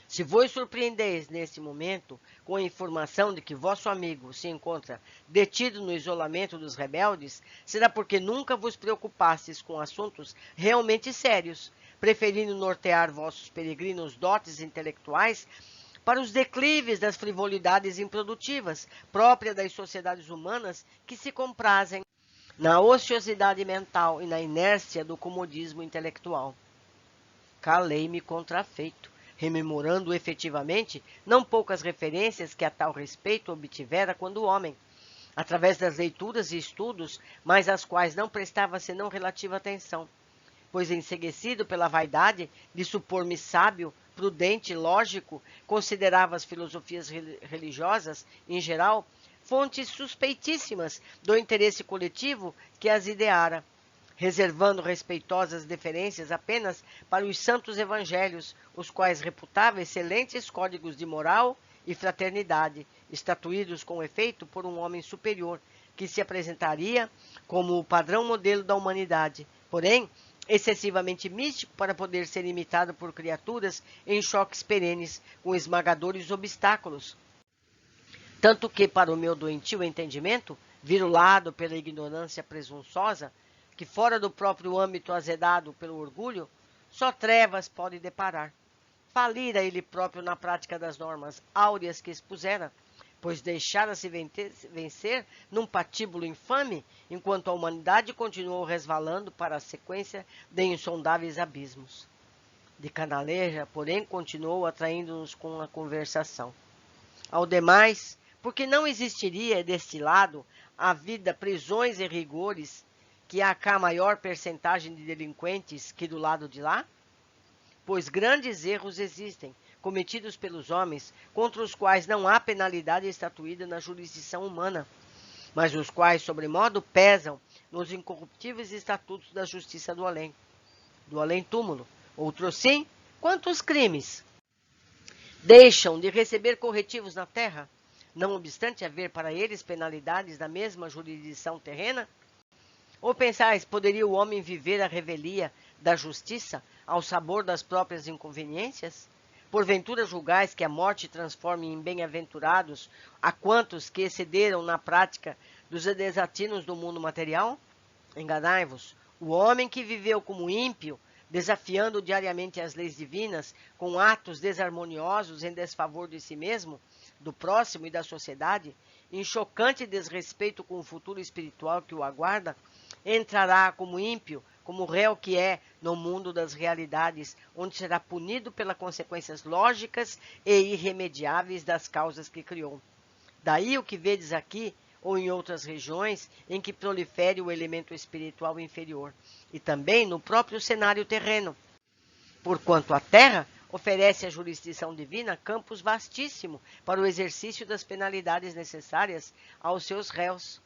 Se vos surpreendeis neste momento com a informação de que vosso amigo se encontra detido no isolamento dos rebeldes, será porque nunca vos preocupastes com assuntos realmente sérios, preferindo nortear vossos peregrinos dotes intelectuais para os declives das frivolidades improdutivas, próprias das sociedades humanas que se comprazem na ociosidade mental e na inércia do comodismo intelectual. Calei-me contrafeito, rememorando efetivamente não poucas referências que a tal respeito obtivera quando homem, através das leituras e estudos, mas às quais não prestava senão relativa atenção, pois enceguecido pela vaidade de supor-me sábio, prudente, lógico, considerava as filosofias religiosas, em geral, fontes suspeitíssimas do interesse coletivo que as ideara, reservando respeitosas deferências apenas para os santos evangelhos, os quais reputava excelentes códigos de moral e fraternidade, estatuídos com efeito por um homem superior, que se apresentaria como o padrão modelo da humanidade, porém, excessivamente místico para poder ser imitado por criaturas em choques perenes com esmagadores obstáculos. Tanto que, para o meu doentio entendimento, virulado pela ignorância presunçosa, que fora do próprio âmbito azedado pelo orgulho, só trevas pode deparar. Falira ele próprio na prática das normas áureas que expusera, pois deixara-se vencer num patíbulo infame, enquanto a humanidade continuou resvalando para a sequência de insondáveis abismos. De canaleja, porém, continuou atraindo-nos com a conversação. Ao demais, porque não existiria deste lado a vida prisões e rigores, que há cá maior percentagem de delinquentes que do lado de lá? Pois grandes erros existem, cometidos pelos homens, contra os quais não há penalidade estatuída na jurisdição humana, mas os quais, sobremodo, pesam nos incorruptíveis estatutos da justiça do além-túmulo. Outros sim, quantos crimes deixam de receber corretivos na terra, não obstante haver para eles penalidades da mesma jurisdição terrena? Ou pensais, poderia o homem viver a revelia da justiça ao sabor das próprias inconveniências? Porventura julgais que a morte transforme em bem-aventurados a quantos que excederam na prática dos desatinos do mundo material? Enganai-vos, o homem que viveu como ímpio, desafiando diariamente as leis divinas, com atos desarmoniosos em desfavor de si mesmo, do próximo e da sociedade, em chocante desrespeito com o futuro espiritual que o aguarda, entrará como ímpio, como réu que é, no mundo das realidades, onde será punido pelas consequências lógicas e irremediáveis das causas que criou. Daí o que vedes aqui, ou em outras regiões, em que prolifere o elemento espiritual inferior, e também no próprio cenário terreno. Porquanto a terra oferece à jurisdição divina campus vastíssimo para o exercício das penalidades necessárias aos seus réus.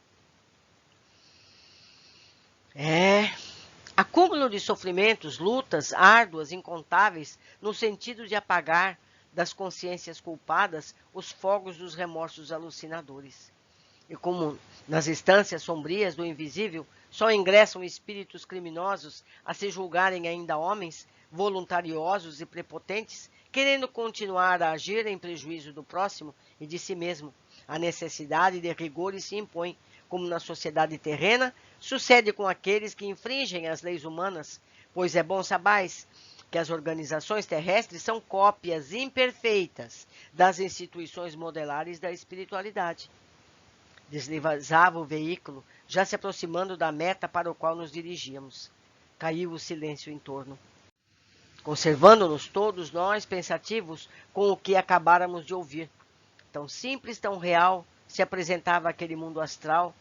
Acúmulo de sofrimentos, lutas árduas, incontáveis, no sentido de apagar das consciências culpadas os fogos dos remorsos alucinadores. E como nas instâncias sombrias do invisível só ingressam espíritos criminosos a se julgarem ainda homens, voluntariosos e prepotentes, querendo continuar a agir em prejuízo do próximo e de si mesmo, a necessidade de rigores se impõe, como na sociedade terrena, sucede com aqueles que infringem as leis humanas, pois é bom sabais que as organizações terrestres são cópias imperfeitas das instituições modelares da espiritualidade. Deslizava o veículo, já se aproximando da meta para o qual nos dirigíamos. Caiu o silêncio em torno, conservando-nos todos nós pensativos com o que acabáramos de ouvir. Tão simples, tão real, se apresentava aquele mundo astral,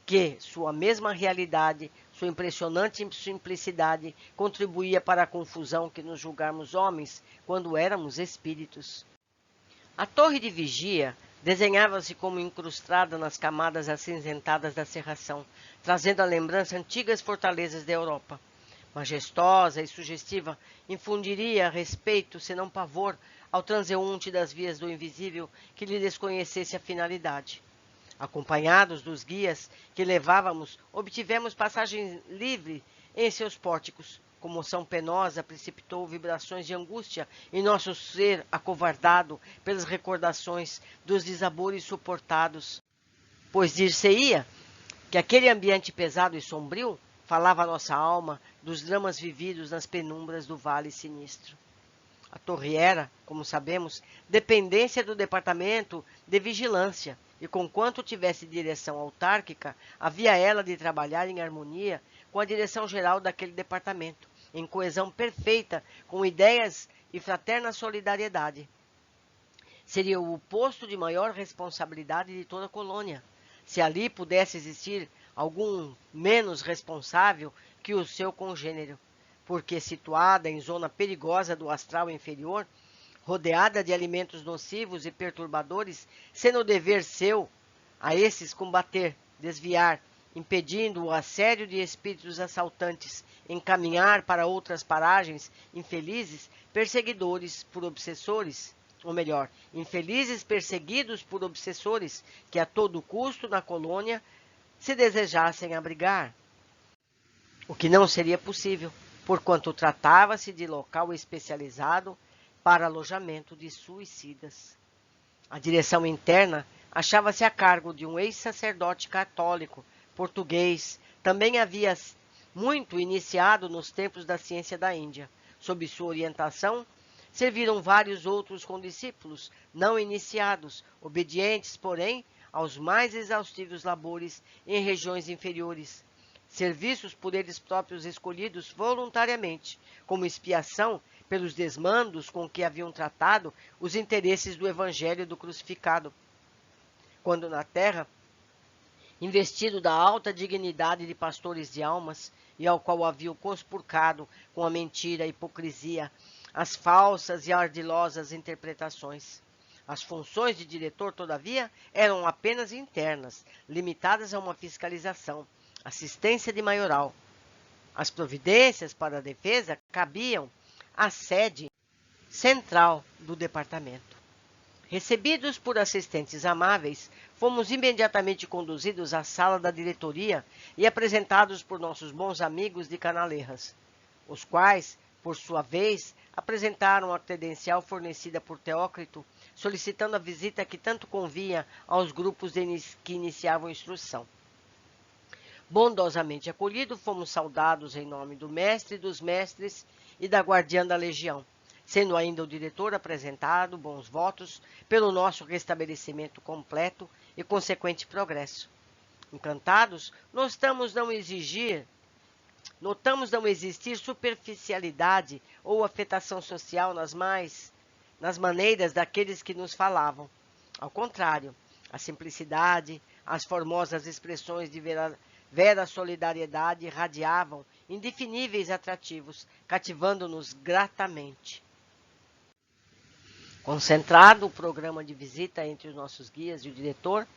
que sua mesma realidade, sua impressionante simplicidade, contribuía para a confusão que nos julgarmos homens, quando éramos espíritos. A torre de vigia desenhava-se como incrustada nas camadas acinzentadas da cerração, trazendo à lembrança antigas fortalezas da Europa. Majestosa e sugestiva, infundiria respeito, senão pavor, ao transeunte das vias do invisível que lhe desconhecesse a finalidade. Acompanhados dos guias que levávamos, obtivemos passagem livre em seus pórticos. Comoção penosa precipitou vibrações de angústia em nosso ser acovardado pelas recordações dos desabores suportados, pois dir-se-ia que aquele ambiente pesado e sombrio falava a nossa alma dos dramas vividos nas penumbras do vale sinistro. A torre era, como sabemos, dependência do Departamento de Vigilância, e conquanto tivesse direção autárquica, havia ela de trabalhar em harmonia com a direção geral daquele departamento, em coesão perfeita com ideias e fraterna solidariedade. Seria o posto de maior responsabilidade de toda a colônia, se ali pudesse existir algum menos responsável que o seu congênero, porque situada em zona perigosa do astral inferior, rodeada de alimentos nocivos e perturbadores, sendo o dever seu a esses combater, desviar, impedindo o assédio de espíritos assaltantes, encaminhar para outras paragens infelizes perseguidores por obsessores, ou melhor, infelizes perseguidos por obsessores que a todo custo na colônia se desejassem abrigar, o que não seria possível, porquanto tratava-se de local especializado para alojamento de suicidas. A direção interna achava-se a cargo de um ex-sacerdote católico português, também havia muito iniciado nos tempos da ciência da Índia. Sob sua orientação, serviram vários outros condiscípulos, não iniciados, obedientes, porém, aos mais exaustivos labores em regiões inferiores. Serviços por eles próprios escolhidos voluntariamente, como expiação pelos desmandos com que haviam tratado os interesses do Evangelho do crucificado. Quando na terra, investido da alta dignidade de pastores de almas, e ao qual haviam conspurcado com a mentira, a hipocrisia, as falsas e ardilosas interpretações. As funções de diretor, todavia, eram apenas internas, limitadas a uma fiscalização, assistência de maioral. As providências para a defesa cabiam à sede central do departamento. Recebidos por assistentes amáveis, fomos imediatamente conduzidos à sala da diretoria e apresentados por nossos bons amigos de Canaleiras, os quais, por sua vez, apresentaram a credencial fornecida por Teócrito, solicitando a visita que tanto convinha aos grupos que iniciavam a instrução. Bondosamente acolhido, fomos saudados em nome do mestre, dos mestres e da guardiã da legião, sendo ainda o diretor apresentado bons votos pelo nosso restabelecimento completo e consequente progresso. Encantados, notamos não existir superficialidade ou afetação social nas maneiras daqueles que nos falavam. Ao contrário, a simplicidade, as formosas expressões de vera solidariedade irradiavam indefiníveis atrativos, cativando-nos gratamente. Concentrado o programa de visita entre os nossos guias e o diretor,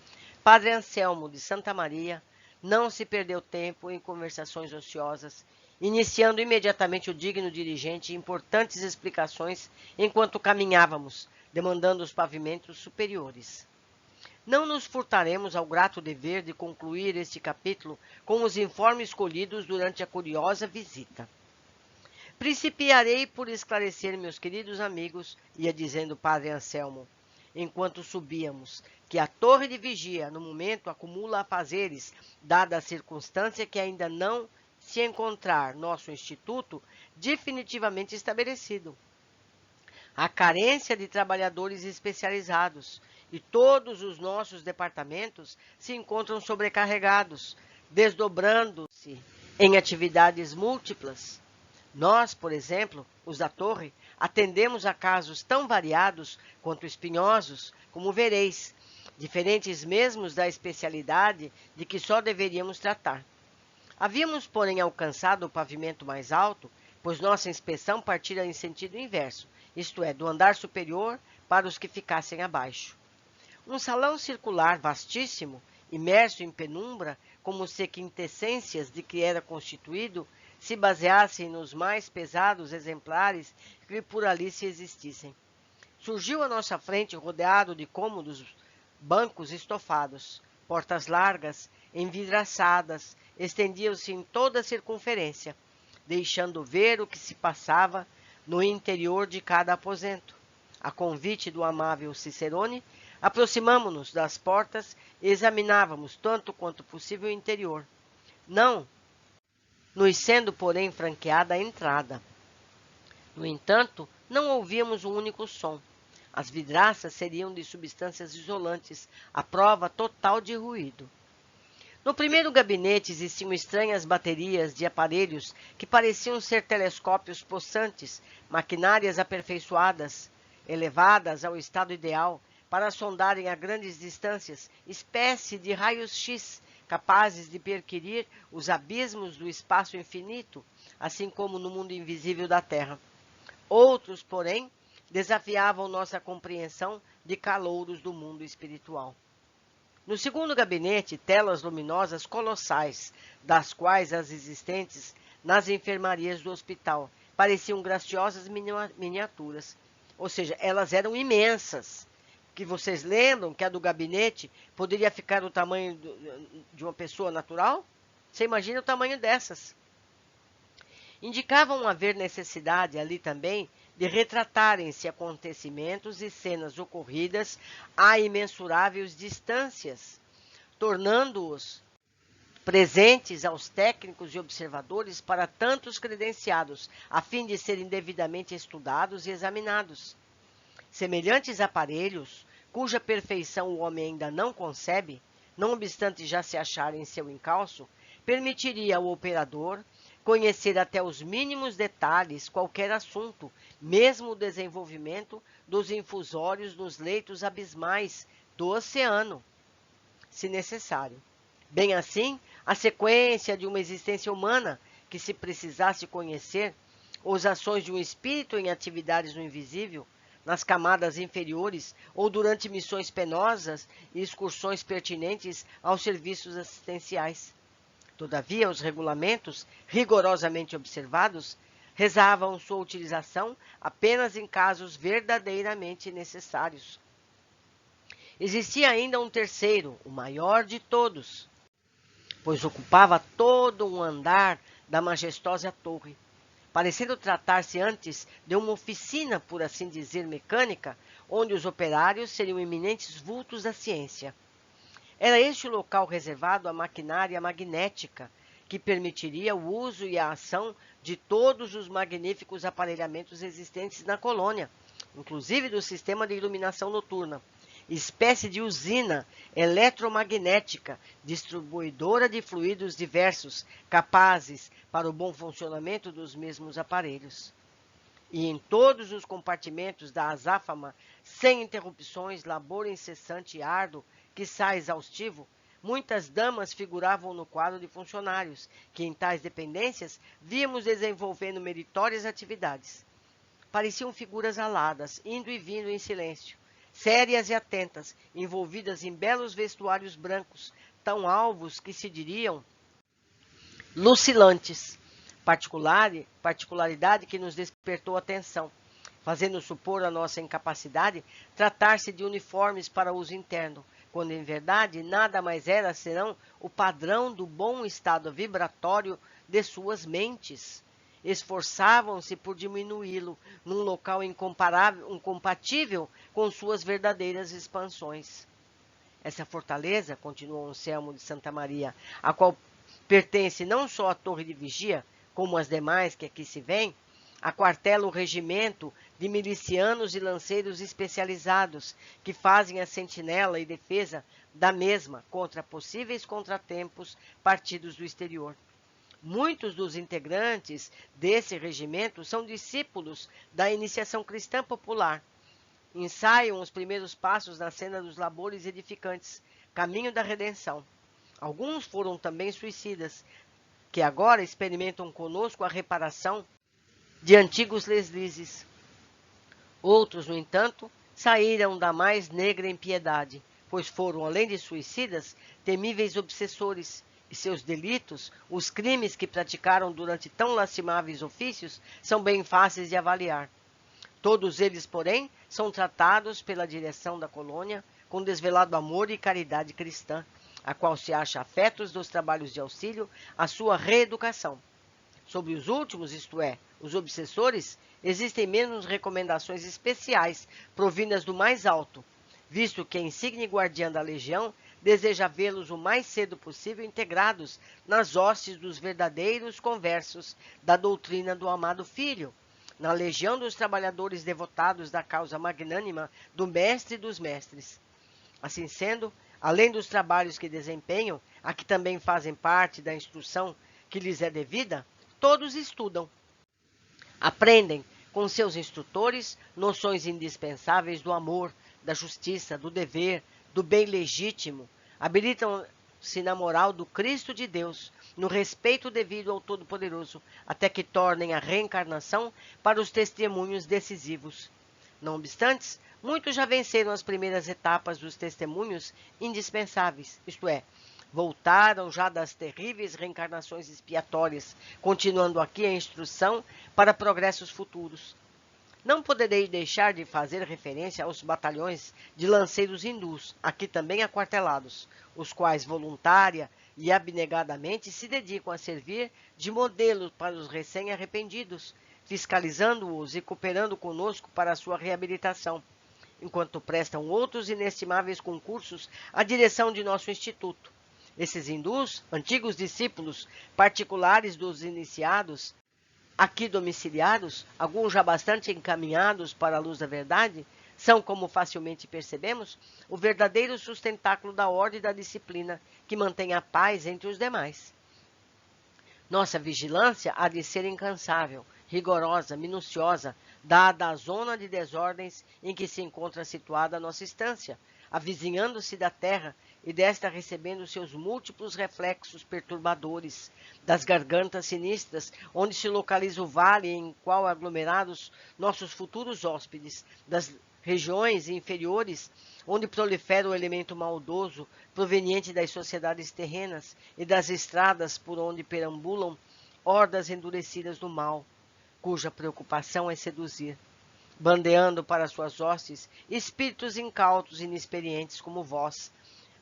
Padre Anselmo de Santa Maria não se perdeu tempo em conversações ociosas, iniciando imediatamente o digno dirigente importantes explicações enquanto caminhávamos, demandando os pavimentos superiores. Não nos furtaremos ao grato dever de concluir este capítulo com os informes colhidos durante a curiosa visita. Principiarei por esclarecer, meus queridos amigos, ia dizendo o Padre Anselmo, enquanto subíamos, que a torre de vigia, no momento, acumula afazeres, dada a circunstância que ainda não se encontrar nosso instituto definitivamente estabelecido. A carência de trabalhadores especializados e todos os nossos departamentos se encontram sobrecarregados, desdobrando-se em atividades múltiplas. Nós, por exemplo, os da torre, atendemos a casos tão variados quanto espinhosos, como vereis, diferentes mesmos da especialidade de que só deveríamos tratar. Havíamos, porém, alcançado o pavimento mais alto, pois nossa inspeção partira em sentido inverso, isto é, do andar superior para os que ficassem abaixo. Um salão circular vastíssimo, imerso em penumbra, como se quintessências de que era constituído, se baseassem nos mais pesados exemplares que por ali se existissem. Surgiu à nossa frente, rodeado de cômodos, bancos estofados, portas largas, envidraçadas, estendiam-se em toda a circunferência, deixando ver o que se passava no interior de cada aposento. A convite do amável Cicerone, aproximamo-nos das portas e examinávamos tanto quanto possível o interior. Não nos sendo, porém, franqueada a entrada. No entanto, não ouvíamos um único som. As vidraças seriam de substâncias isolantes, à prova total de ruído. No primeiro gabinete existiam estranhas baterias de aparelhos que pareciam ser telescópios possantes, maquinárias aperfeiçoadas, elevadas ao estado ideal, para sondarem a grandes distâncias, espécie de raios-x, capazes de perquirir os abismos do espaço infinito, assim como no mundo invisível da Terra. Outros, porém, desafiavam nossa compreensão de calouros do mundo espiritual. No segundo gabinete, telas luminosas colossais, das quais as existentes nas enfermarias do hospital pareciam graciosas miniaturas, ou seja, elas eram imensas, que vocês lembram que a do gabinete poderia ficar do tamanho de uma pessoa natural? Você imagina o tamanho dessas. indicavam haver necessidade ali também de retratarem-se acontecimentos e cenas ocorridas a imensuráveis distâncias, tornando-os presentes aos técnicos e observadores para tantos credenciados, a fim de serem devidamente estudados e examinados. Semelhantes aparelhos, cuja perfeição o homem ainda não concebe, não obstante já se achar em seu encalço, permitiria ao operador conhecer até os mínimos detalhes qualquer assunto, mesmo o desenvolvimento dos infusórios nos leitos abismais do oceano, se necessário. Bem assim, a sequência de uma existência humana, que se precisasse conhecer, ou as ações de um espírito em atividades no invisível, nas camadas inferiores ou durante missões penosas e excursões pertinentes aos serviços assistenciais. Todavia, os regulamentos, rigorosamente observados, reservavam sua utilização apenas em casos verdadeiramente necessários. Existia ainda um terceiro, o maior de todos, pois ocupava todo um andar da majestosa torre, parecendo tratar-se antes de uma oficina, por assim dizer, mecânica, onde os operários seriam eminentes vultos da ciência. Era este o local reservado à maquinária magnética, que permitiria o uso e a ação de todos os magníficos aparelhamentos existentes na colônia, inclusive do sistema de iluminação noturna, espécie de usina eletromagnética, distribuidora de fluidos diversos, capazes para o bom funcionamento dos mesmos aparelhos. E em todos os compartimentos da azáfama, sem interrupções, labor incessante e árduo, quiçá exaustivo, muitas damas figuravam no quadro de funcionários, que em tais dependências víamos desenvolvendo meritórias atividades. Pareciam figuras aladas, indo e vindo em silêncio, sérias e atentas, envolvidas em belos vestuários brancos, tão alvos que se diriam lucilantes, particularidade que nos despertou atenção, fazendo supor a nossa incapacidade tratar-se de uniformes para uso interno, quando em verdade nada mais era senão o padrão do bom estado vibratório de suas mentes. Esforçavam-se por diminuí-lo num local incompatível com suas verdadeiras expansões. Essa fortaleza, continuou Anselmo de Santa Maria, a qual pertence não só à torre de vigia, como as demais que aqui se vêem, aquartela o regimento de milicianos e lanceiros especializados, que fazem a sentinela e defesa da mesma contra possíveis contratempos partidos do exterior. Muitos dos integrantes desse regimento são discípulos da iniciação cristã popular. Ensaiam os primeiros passos na cena dos labores edificantes, caminho da redenção. Alguns foram também suicidas, que agora experimentam conosco a reparação de antigos deslizes. Outros, no entanto, saíram da mais negra impiedade, pois foram, além de suicidas, temíveis obsessores, e seus delitos, os crimes que praticaram durante tão lastimáveis ofícios, são bem fáceis de avaliar. Todos eles, porém, são tratados pela direção da colônia com desvelado amor e caridade cristã, a qual se acha afetos dos trabalhos de auxílio à sua reeducação. Sobre os últimos, isto é, os obsessores, existem menos recomendações especiais provindas do mais alto, visto que a insigne guardiã da legião deseja vê-los o mais cedo possível integrados nas hostes dos verdadeiros conversos da doutrina do amado Filho, na legião dos trabalhadores devotados da causa magnânima do Mestre dos Mestres. Assim sendo, além dos trabalhos que desempenham, a que também fazem parte da instrução que lhes é devida, todos estudam. Aprendem com seus instrutores noções indispensáveis do amor, da justiça, do dever, do bem legítimo, habilitam-se na moral do Cristo de Deus, no respeito devido ao Todo-Poderoso, até que tornem a reencarnação para os testemunhos decisivos. Não obstante, muitos já venceram as primeiras etapas dos testemunhos indispensáveis, isto é, voltaram já das terríveis reencarnações expiatórias, continuando aqui a instrução para progressos futuros. Não poderei deixar de fazer referência aos batalhões de lanceiros hindus, aqui também aquartelados, os quais, voluntária e abnegadamente se dedicam a servir de modelo para os recém-arrependidos, fiscalizando-os e cooperando conosco para a sua reabilitação, enquanto prestam outros inestimáveis concursos à direção de nosso instituto. Esses hindus, antigos discípulos particulares dos iniciados, aqui domiciliados, alguns já bastante encaminhados para a luz da verdade, são, como facilmente percebemos, o verdadeiro sustentáculo da ordem e da disciplina que mantém a paz entre os demais. Nossa vigilância há de ser incansável, rigorosa, minuciosa, dada a zona de desordens em que se encontra situada a nossa estância, avizinhando-se da terra e desta recebendo seus múltiplos reflexos perturbadores, das gargantas sinistras, onde se localiza o vale em qual aglomerados nossos futuros hóspedes, das regiões inferiores, onde prolifera o elemento maldoso proveniente das sociedades terrenas e das estradas por onde perambulam hordas endurecidas do mal, cuja preocupação é seduzir, bandeando para suas hostes espíritos incautos e inexperientes como vós.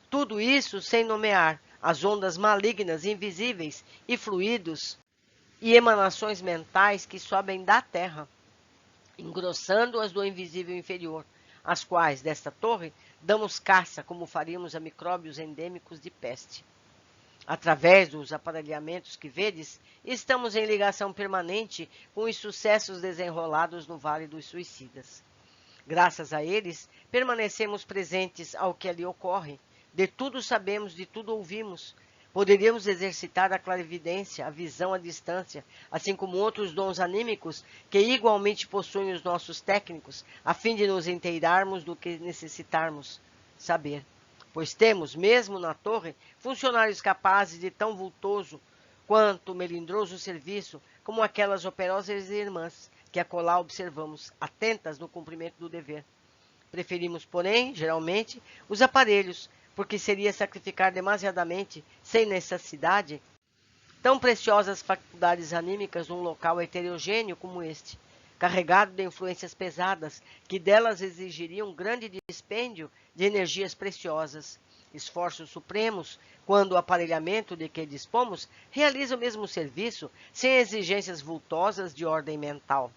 Tudo isso sem nomear as ondas malignas, invisíveis e fluidos e emanações mentais que sobem da terra, engrossando-as do invisível inferior, às quais, desta torre, damos caça como faríamos a micróbios endêmicos de peste. Através dos aparelhamentos que vedes, estamos em ligação permanente com os sucessos desenrolados no Vale dos Suicidas. Graças a eles, permanecemos presentes ao que ali ocorre. De tudo sabemos, de tudo ouvimos. Poderíamos exercitar a clarividência, a visão à distância, assim como outros dons anímicos que igualmente possuem os nossos técnicos, a fim de nos inteirarmos do que necessitarmos saber. Pois temos, mesmo na torre, funcionários capazes de tão vultoso quanto melindroso serviço, como aquelas operosas irmãs que acolá observamos, atentas no cumprimento do dever. Preferimos, porém, geralmente, os aparelhos, porque seria sacrificar demasiadamente, sem necessidade, tão preciosas faculdades anímicas num local heterogêneo como este, carregado de influências pesadas, que delas exigiriam grande dispêndio de energias preciosas, esforços supremos, quando o aparelhamento de que dispomos realiza o mesmo serviço, sem exigências vultosas de ordem mental.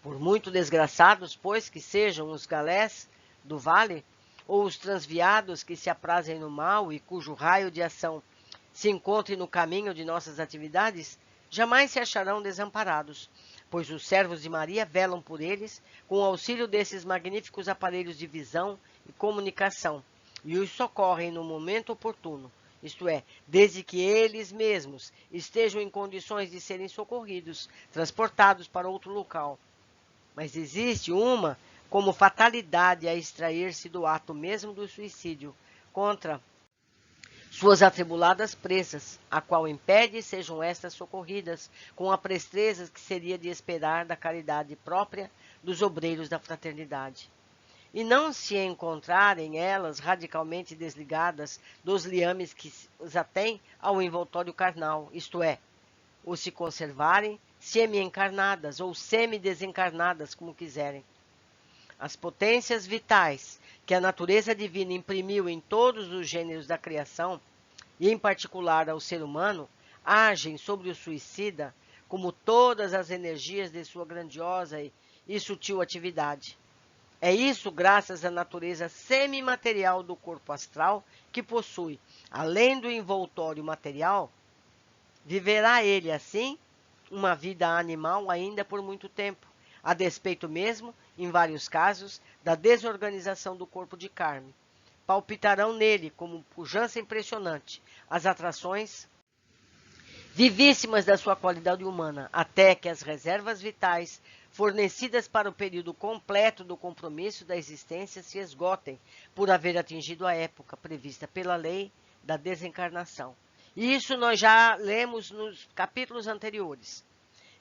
Por muito desgraçados, pois, que sejam os galés do vale, ou os transviados que se aprazem no mal e cujo raio de ação se encontre no caminho de nossas atividades, jamais se acharão desamparados, pois os servos de Maria velam por eles com o auxílio desses magníficos aparelhos de visão e comunicação, e os socorrem no momento oportuno, isto é, desde que eles mesmos estejam em condições de serem socorridos, transportados para outro local. Mas existe uma como fatalidade a extrair-se do ato mesmo do suicídio contra suas atribuladas presas, a qual impede sejam estas socorridas com a presteza que seria de esperar da caridade própria dos obreiros da fraternidade. E não se encontrarem elas radicalmente desligadas dos liames que os atêm ao envoltório carnal, isto é, ou se conservarem semi-encarnadas ou semi-desencarnadas, como quiserem. As potências vitais que a natureza divina imprimiu em todos os gêneros da criação, e em particular ao ser humano, agem sobre o suicida como todas as energias de sua grandiosa e sutil atividade. É isso graças à natureza semimaterial do corpo astral que possui, além do envoltório material, viverá ele assim uma vida animal ainda por muito tempo, a despeito mesmo, em vários casos, da desorganização do corpo de carne. Palpitarão nele, como pujança impressionante, as atrações vivíssimas da sua qualidade humana, até que as reservas vitais, fornecidas para o período completo do compromisso da existência, se esgotem, por haver atingido a época prevista pela lei da desencarnação. E isso nós já lemos nos capítulos anteriores.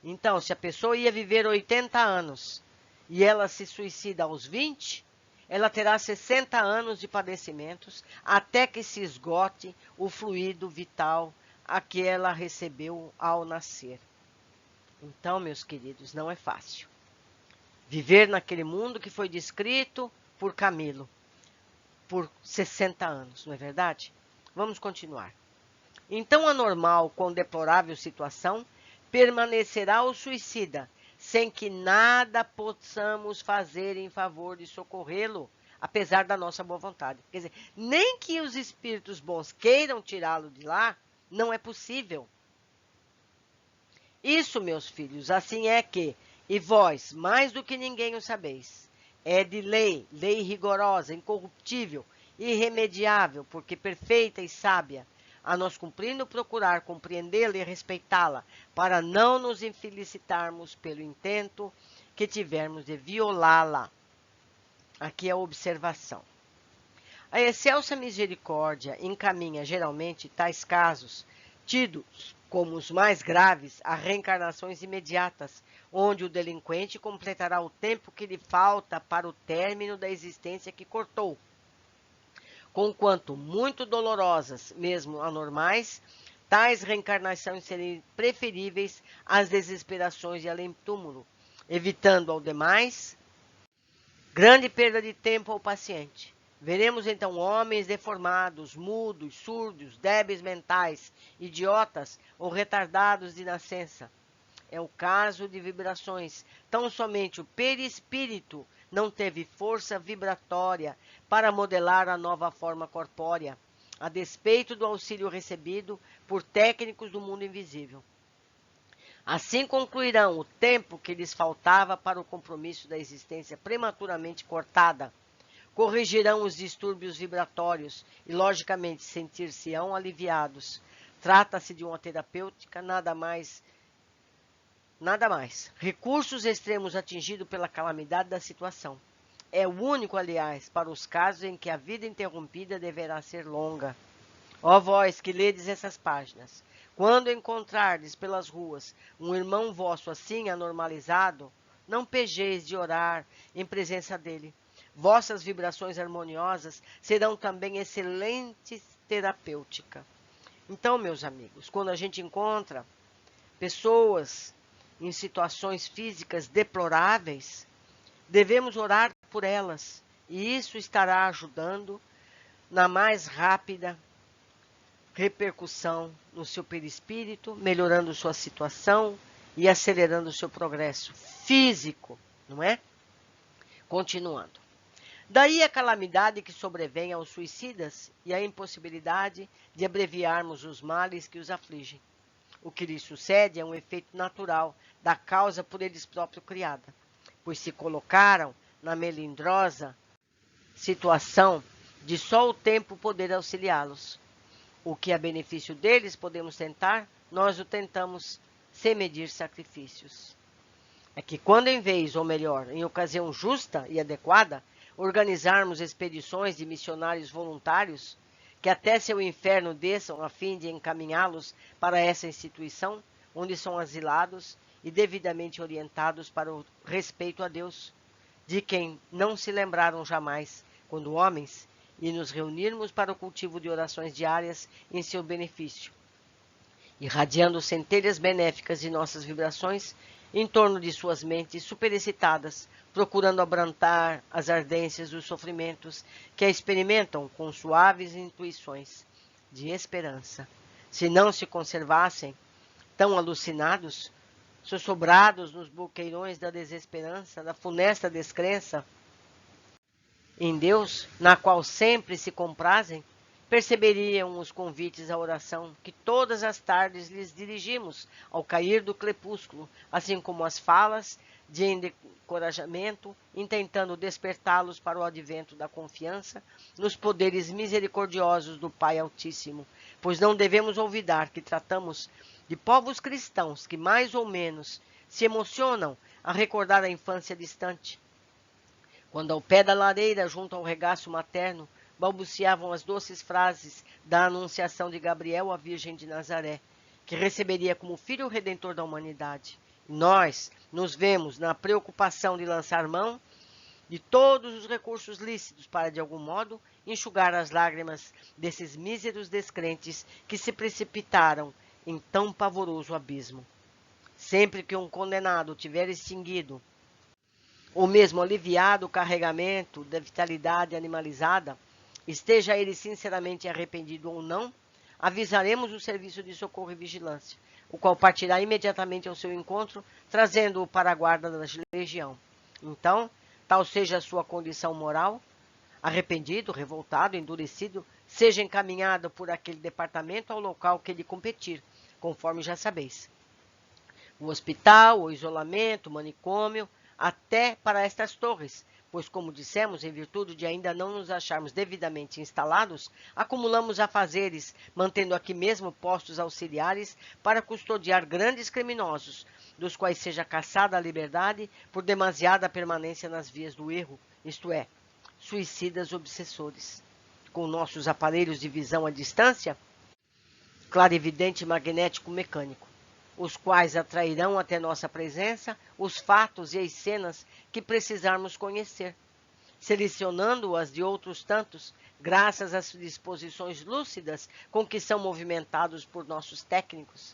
Então, se a pessoa ia viver 80 anos e ela se suicida aos 20, ela terá 60 anos de padecimentos até que se esgote o fluido vital a que ela recebeu ao nascer. Então, meus queridos, não é fácil viver naquele mundo que foi descrito por Camilo por 60 anos, não é verdade? Vamos continuar. Então, anormal com deplorável situação, permanecerá o suicida, sem que nada possamos fazer em favor de socorrê-lo, apesar da nossa boa vontade. Quer dizer, nem que os espíritos bons queiram tirá-lo de lá, não é possível. Isso, meus filhos, assim é que, e vós, mais do que ninguém o sabeis, é de lei rigorosa, incorruptível, irremediável, porque perfeita e sábia, a nós cumprindo procurar compreendê-la e respeitá-la, para não nos infelicitarmos pelo intento que tivermos de violá-la. Aqui é a observação. A excelsa misericórdia encaminha geralmente tais casos, tidos como os mais graves, a reencarnações imediatas, onde o delinquente completará o tempo que lhe falta para o término da existência que cortou. Conquanto muito dolorosas, mesmo anormais, tais reencarnações seriam preferíveis às desesperações de além-túmulo, evitando ao demais grande perda de tempo ao paciente. Veremos então homens deformados, mudos, surdos, débeis mentais, idiotas ou retardados de nascença. É o caso de vibrações. Tão somente o perispírito não teve força vibratória para modelar a nova forma corpórea, a despeito do auxílio recebido por técnicos do mundo invisível. Assim concluirão o tempo que lhes faltava para o compromisso da existência prematuramente cortada. Corrigirão os distúrbios vibratórios e, logicamente, sentir-se-ão aliviados. Trata-se de uma terapêutica, nada mais. Recursos extremos atingidos pela calamidade da situação. É o único, aliás, para os casos em que a vida interrompida deverá ser longa. Ó vós que ledes essas páginas, quando encontrardes pelas ruas um irmão vosso assim anormalizado, não pejeis de orar em presença dele. Vossas vibrações harmoniosas serão também excelentes terapêutica. Então, meus amigos, quando a gente encontra pessoas em situações físicas deploráveis, devemos orar por elas, e isso estará ajudando na mais rápida repercussão no seu perispírito, melhorando sua situação e acelerando o seu progresso físico, não é? Continuando. Daí a calamidade que sobrevém aos suicidas e a impossibilidade de abreviarmos os males que os afligem. O que lhes sucede é um efeito natural da causa por eles próprios criada, pois se colocaram na melindrosa situação de só o tempo poder auxiliá-los. O que a benefício deles podemos tentar, nós o tentamos sem medir sacrifícios. É que quando em vez, ou melhor, em ocasião justa e adequada, organizarmos expedições de missionários voluntários, que até seu inferno desçam a fim de encaminhá-los para essa instituição, onde são asilados e devidamente orientados para o respeito a Deus, de quem não se lembraram jamais, quando homens, e nos reunirmos para o cultivo de orações diárias em seu benefício, irradiando centelhas benéficas de nossas vibrações em torno de suas mentes superexcitadas, procurando abrandar as ardências dos sofrimentos que a experimentam com suaves intuições de esperança. Se não se conservassem tão alucinados, sussurrados nos boqueirões da desesperança, da funesta descrença em Deus, na qual sempre se comprazem, perceberiam os convites à oração que todas as tardes lhes dirigimos ao cair do crepúsculo, assim como as falas de encorajamento, intentando despertá-los para o advento da confiança nos poderes misericordiosos do Pai Altíssimo, pois não devemos olvidar que tratamos de povos cristãos que mais ou menos se emocionam a recordar a infância distante, quando ao pé da lareira, junto ao regaço materno, balbuciavam as doces frases da anunciação de Gabriel à Virgem de Nazaré, que receberia como filho redentor da humanidade. Nós nos vemos na preocupação de lançar mão de todos os recursos lícitos para, de algum modo, enxugar as lágrimas desses míseros descrentes que se precipitaram em tão pavoroso abismo. Sempre que um condenado tiver extinguido ou mesmo aliviado o carregamento da vitalidade animalizada, esteja ele sinceramente arrependido ou não, avisaremos o serviço de socorro e vigilância, o qual partirá imediatamente ao seu encontro, trazendo-o para a guarda da legião. Então, tal seja a sua condição moral, arrependido, revoltado, endurecido, seja encaminhado por aquele departamento ao local que lhe competir, conforme já sabeis. O hospital, o isolamento, o manicômio, até para estas torres, pois, como dissemos, em virtude de ainda não nos acharmos devidamente instalados, acumulamos afazeres, mantendo aqui mesmo postos auxiliares para custodiar grandes criminosos, dos quais seja caçada a liberdade por demasiada permanência nas vias do erro, isto é, suicidas obsessores. Com nossos aparelhos de visão à distância, clarividente magnético mecânico, os quais atrairão até nossa presença os fatos e as cenas que precisarmos conhecer, selecionando-as de outros tantos, graças às disposições lúcidas com que são movimentados por nossos técnicos.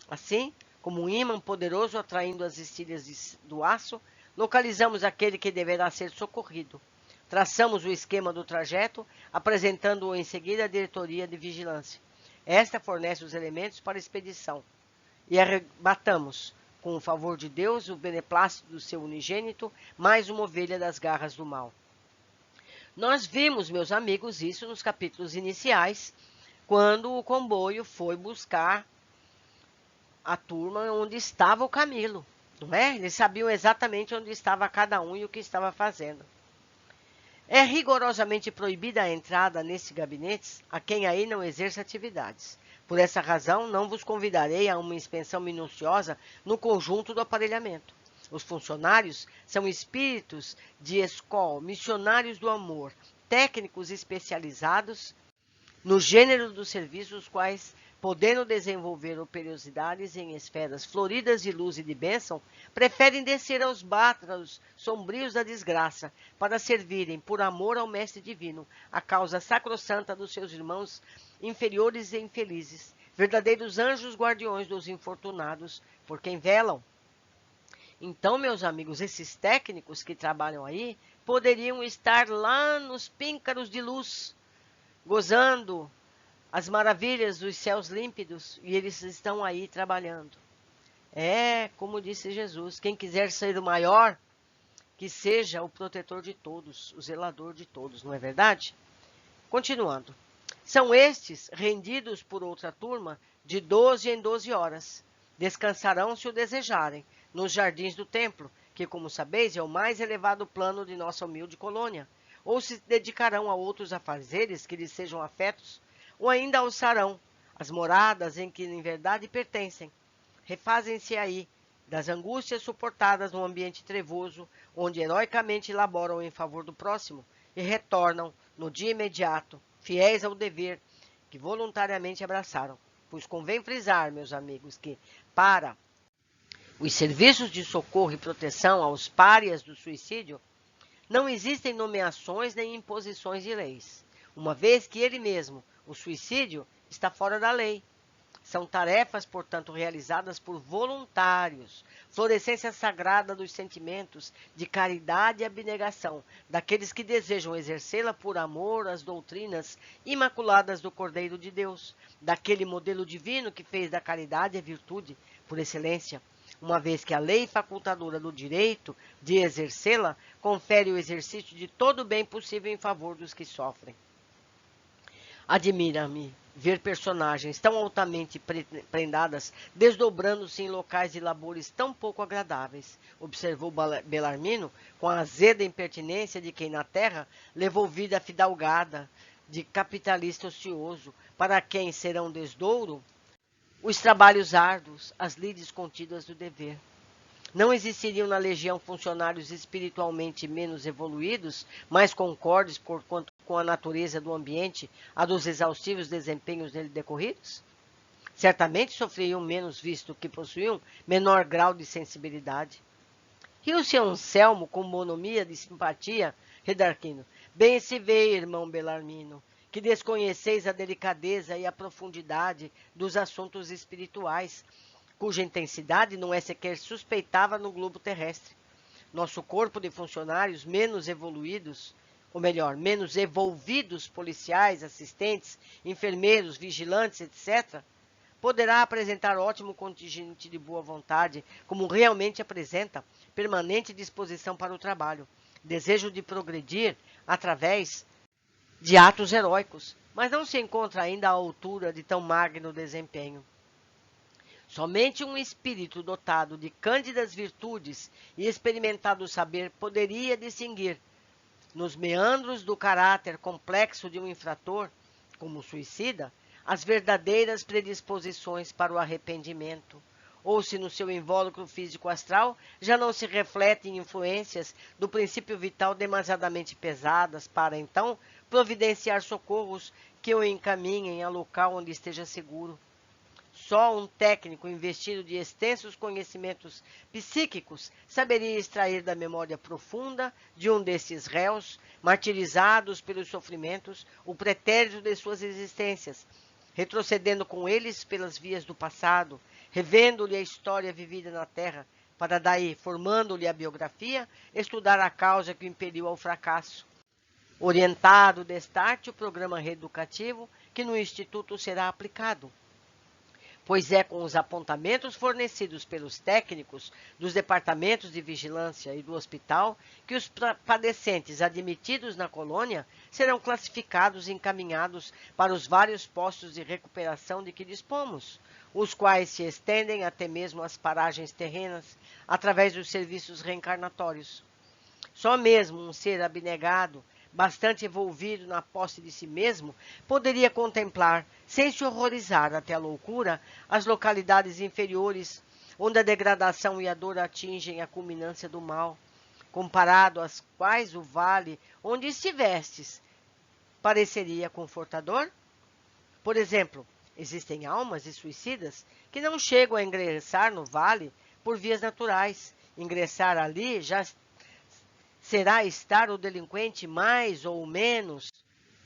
Assim, como um ímã poderoso atraindo as estilhas do aço, localizamos aquele que deverá ser socorrido. Traçamos o esquema do trajeto, apresentando-o em seguida à diretoria de vigilância. Esta fornece os elementos para a expedição. E arrebatamos, com o favor de Deus, o beneplácito do seu unigênito, mais uma ovelha das garras do mal. Nós vimos, meus amigos, isso nos capítulos iniciais, quando o comboio foi buscar a turma onde estava o Camilo, não é? Eles sabiam exatamente onde estava cada um e o que estava fazendo. É rigorosamente proibida a entrada nesses gabinetes a quem aí não exerce atividades. Por essa razão, não vos convidarei a uma inspeção minuciosa no conjunto do aparelhamento. Os funcionários são espíritos de escola, missionários do amor, técnicos especializados no gênero dos serviços, os quais, podendo desenvolver operosidades em esferas floridas de luz e de bênção, preferem descer aos bátaros sombrios da desgraça, para servirem, por amor ao Mestre Divino, a causa sacrossanta dos seus irmãos inferiores e infelizes, verdadeiros anjos guardiões dos infortunados, por quem velam. Então, meus amigos, esses técnicos que trabalham aí poderiam estar lá nos píncaros de luz, gozando as maravilhas dos céus límpidos, e eles estão aí trabalhando. É, como disse Jesus, quem quiser ser o maior, que seja o protetor de todos, o zelador de todos, não é verdade? Continuando. São estes rendidos por outra turma de 12 em 12 horas. Descansarão, se o desejarem, nos jardins do templo, que, como sabeis, é o mais elevado plano de nossa humilde colônia, ou se dedicarão a outros afazeres que lhes sejam afetos, ou ainda alçarão as moradas em que em verdade pertencem. Refazem-se aí das angústias suportadas num ambiente trevoso, onde heroicamente laboram em favor do próximo, e retornam no dia imediato, fiéis ao dever que voluntariamente abraçaram. Pois convém frisar, meus amigos, que para os serviços de socorro e proteção aos párias do suicídio, não existem nomeações nem imposições de leis, uma vez que ele mesmo, o suicídio, está fora da lei. São tarefas, portanto, realizadas por voluntários, florescência sagrada dos sentimentos de caridade e abnegação, daqueles que desejam exercê-la por amor às doutrinas imaculadas do Cordeiro de Deus, daquele modelo divino que fez da caridade a virtude por excelência, uma vez que a lei facultadora do direito de exercê-la confere o exercício de todo o bem possível em favor dos que sofrem. Admira-me ver personagens tão altamente prendadas, desdobrando-se em locais de labores tão pouco agradáveis, observou Belarmino com a azeda impertinência de quem na terra levou vida fidalgada, de capitalista ocioso, para quem serão desdouro os trabalhos árduos, as lides contínuas do dever. Não existiriam na legião funcionários espiritualmente menos evoluídos, mais concordes quanto com a natureza do ambiente, a dos exaustivos desempenhos nele decorridos? Certamente sofreriam menos, visto que possuíam menor grau de sensibilidade. Riu-se Anselmo com bonomia de simpatia, redarquindo. Bem se vê, irmão Belarmino, que desconheceis a delicadeza e a profundidade dos assuntos espirituais, cuja intensidade não é sequer suspeitável no globo terrestre. Nosso corpo de funcionários menos evoluídos, ou melhor, menos evolvidos policiais, assistentes, enfermeiros, vigilantes, etc., poderá apresentar ótimo contingente de boa vontade, como realmente apresenta, permanente disposição para o trabalho, desejo de progredir através de atos heróicos, mas não se encontra ainda à altura de tão magno desempenho. Somente um espírito dotado de cândidas virtudes e experimentado saber poderia distinguir, nos meandros do caráter complexo de um infrator, como suicida, as verdadeiras predisposições para o arrependimento, ou se no seu invólucro físico astral já não se refletem influências do princípio vital demasiadamente pesadas para, então, providenciar socorros que o encaminhem a local onde esteja seguro. Só um técnico investido de extensos conhecimentos psíquicos saberia extrair da memória profunda de um desses réus, martirizados pelos sofrimentos, o pretérito de suas existências, retrocedendo com eles pelas vias do passado, revendo-lhe a história vivida na Terra, para daí, formando-lhe a biografia, estudar a causa que o impeliu ao fracasso. Orientado destarte o programa reeducativo que no Instituto será aplicado, pois é com os apontamentos fornecidos pelos técnicos dos departamentos de vigilância e do hospital que os padecentes admitidos na colônia serão classificados e encaminhados para os vários postos de recuperação de que dispomos, os quais se estendem até mesmo às paragens terrenas, através dos serviços reencarnatórios. Só mesmo um ser abnegado, bastante envolvido na posse de si mesmo, poderia contemplar, sem se horrorizar até a loucura, as localidades inferiores, onde a degradação e a dor atingem a culminância do mal, comparado às quais o vale onde estivestes pareceria confortador? Por exemplo, existem almas de suicidas que não chegam a ingressar no vale por vias naturais. Ingressar ali já será estar o delinquente mais ou menos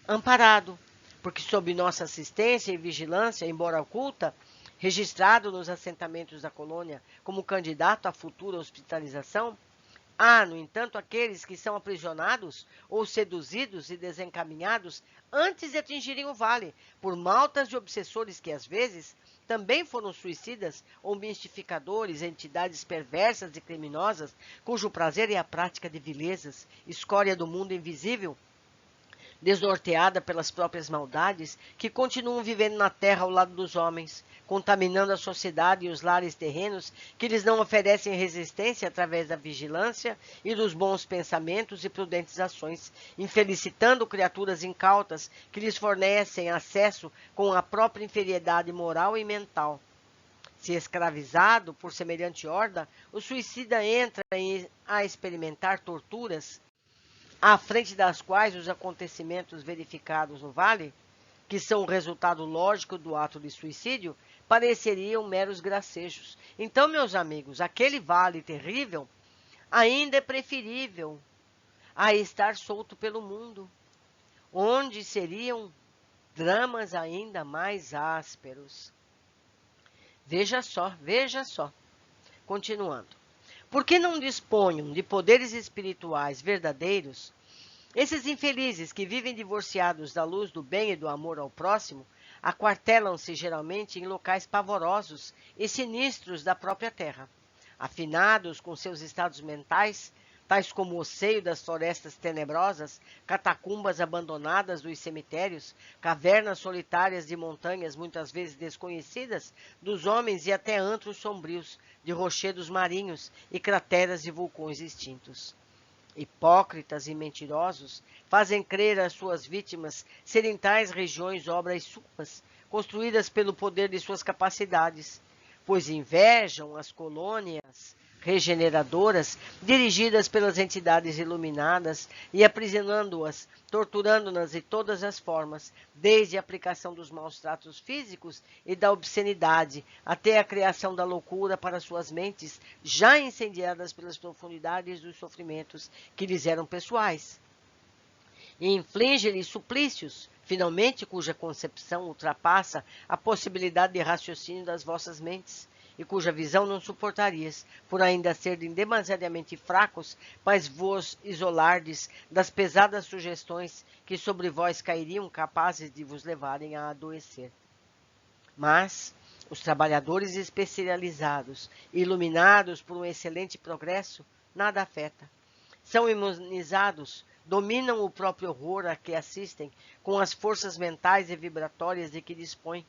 amparado, porque sob nossa assistência e vigilância, embora oculta, registrado nos assentamentos da colônia como candidato à futura hospitalização, há, no entanto, aqueles que são aprisionados ou seduzidos e desencaminhados antes de atingirem o vale, por maltas de obsessores que, às vezes, também foram suicidas ou mistificadores, entidades perversas e criminosas, cujo prazer é a prática de vilezas, escória do mundo invisível, desnorteada pelas próprias maldades, que continuam vivendo na terra ao lado dos homens, contaminando a sociedade e os lares terrenos que lhes não oferecem resistência através da vigilância e dos bons pensamentos e prudentes ações, infelicitando criaturas incautas que lhes fornecem acesso com a própria inferiedade moral e mental. Se escravizado por semelhante horda, o suicida entra a experimentar torturas à frente das quais os acontecimentos verificados no vale, que são o resultado lógico do ato de suicídio, pareceriam meros gracejos. Então, meus amigos, aquele vale terrível ainda é preferível a estar solto pelo mundo, onde seriam dramas ainda mais ásperos. Veja só. Continuando. Porque não disponham de poderes espirituais verdadeiros, esses infelizes que vivem divorciados da luz do bem e do amor ao próximo, aquartelam-se geralmente em locais pavorosos e sinistros da própria terra. Afinados com seus estados mentais, tais como o seio das florestas tenebrosas, catacumbas abandonadas dos cemitérios, cavernas solitárias de montanhas muitas vezes desconhecidas dos homens e até antros sombrios de rochedos marinhos e crateras de vulcões extintos. Hipócritas e mentirosos fazem crer às suas vítimas serem tais regiões obras suas, construídas pelo poder de suas capacidades, pois invejam as colônias regeneradoras dirigidas pelas entidades iluminadas e aprisionando-as, torturando-nas de todas as formas, desde a aplicação dos maus tratos físicos e da obscenidade até a criação da loucura para suas mentes já incendiadas pelas profundidades dos sofrimentos que lhes eram pessoais. E inflige-lhes suplícios, finalmente cuja concepção ultrapassa a possibilidade de raciocínio das vossas mentes, e cuja visão não suportarias, por ainda serem demasiadamente fracos, mas vos isolardes das pesadas sugestões que sobre vós cairiam, capazes de vos levarem a adoecer. Mas os trabalhadores especializados, iluminados por um excelente progresso, nada afeta. São imunizados, dominam o próprio horror a que assistem, com as forças mentais e vibratórias de que dispõem,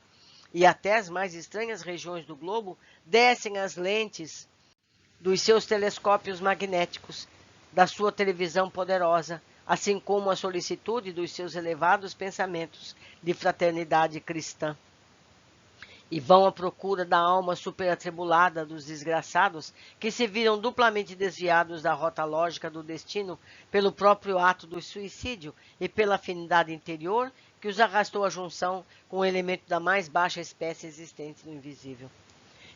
e até as mais estranhas regiões do globo descem as lentes dos seus telescópios magnéticos, da sua televisão poderosa, assim como a solicitude dos seus elevados pensamentos de fraternidade cristã. E vão à procura da alma superatribulada dos desgraçados que se viram duplamente desviados da rota lógica do destino pelo próprio ato do suicídio e pela afinidade interior que os arrastou à junção com o elemento da mais baixa espécie existente no invisível.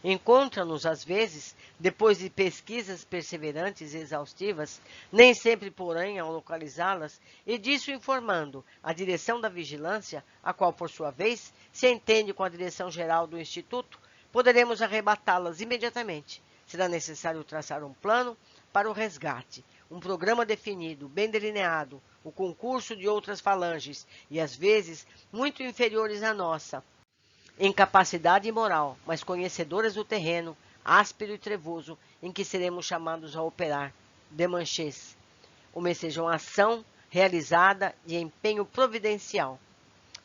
Encontram-nos, às vezes, depois de pesquisas perseverantes e exaustivas, nem sempre, porém, ao localizá-las, e disso informando a direção da vigilância, a qual, por sua vez, se entende com a direção geral do Instituto, poderemos arrebatá-las imediatamente. Será necessário traçar um plano para o resgate, um programa definido, bem delineado, o concurso de outras falanges, e às vezes muito inferiores à nossa, em capacidade moral, mas conhecedoras do terreno, áspero e trevoso, em que seremos chamados a operar. Demanchês. Uma ação realizada de empenho providencial.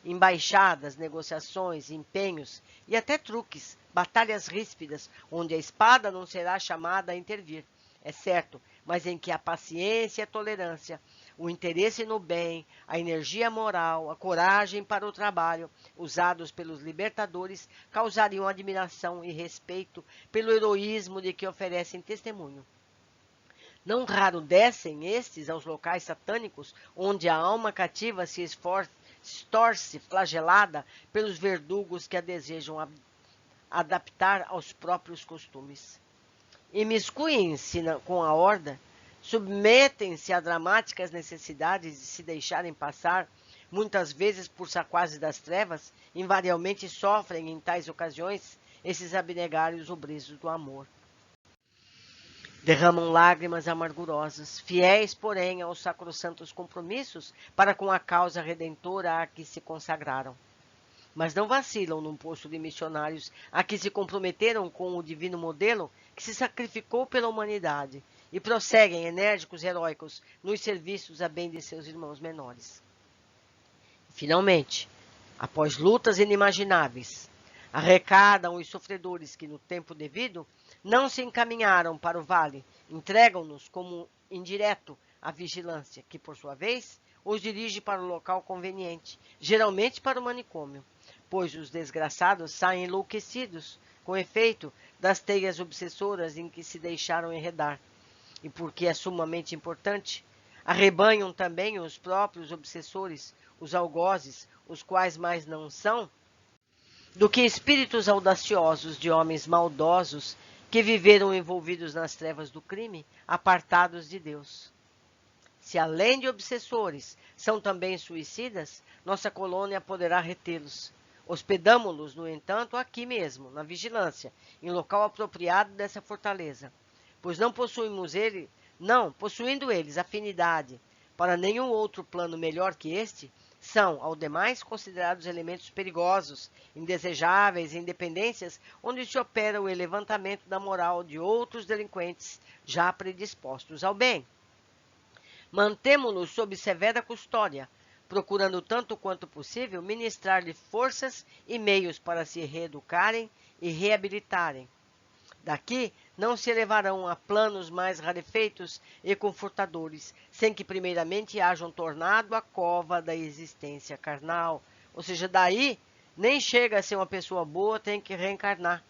Embaixadas, negociações, empenhos e até truques, batalhas ríspidas, onde a espada não será chamada a intervir, é certo, mas em que a paciência e a tolerância, o interesse no bem, a energia moral, a coragem para o trabalho, usados pelos libertadores, causariam admiração e respeito pelo heroísmo de que oferecem testemunho. Não raro descem estes aos locais satânicos, onde a alma cativa se estorce flagelada pelos verdugos que a desejam adaptar aos próprios costumes. Imiscuem-se com a horda, submetem-se a dramáticas necessidades de se deixarem passar, muitas vezes por saquazes das trevas, invariavelmente sofrem em tais ocasiões esses abnegários obresos do amor. Derramam lágrimas amargurosas, fiéis, porém, aos sacrossantos compromissos para com a causa redentora a que se consagraram. Mas não vacilam num posto de missionários a que se comprometeram com o divino modelo que se sacrificou pela humanidade e prosseguem enérgicos e heróicos nos serviços a bem de seus irmãos menores. Finalmente, após lutas inimagináveis, arrecadam os sofredores que, no tempo devido, não se encaminharam para o vale, entregam-nos como indireto à vigilância, que, por sua vez, os dirige para o local conveniente, geralmente para o manicômio, pois os desgraçados saem enlouquecidos, com efeito das teias obsessoras em que se deixaram enredar. E porque é sumamente importante, arrebanham também os próprios obsessores, os algozes, os quais mais não são do que espíritos audaciosos de homens maldosos que viveram envolvidos nas trevas do crime, apartados de Deus. Se além de obsessores são também suicidas, nossa colônia poderá retê-los. Hospedamo-los, no entanto, aqui mesmo, na vigilância, em local apropriado dessa fortaleza, pois possuindo eles afinidade para nenhum outro plano melhor que este, são, ao demais, considerados elementos perigosos, indesejáveis em dependências onde se opera o levantamento da moral de outros delinquentes já predispostos ao bem. Mantemo-los sob severa custódia, procurando tanto quanto possível ministrar-lhe forças e meios para se reeducarem e reabilitarem. Daqui não se elevarão a planos mais rarefeitos e confortadores, sem que primeiramente hajam tornado a cova da existência carnal. Ou seja, daí nem chega a ser uma pessoa boa, tem que reencarnar,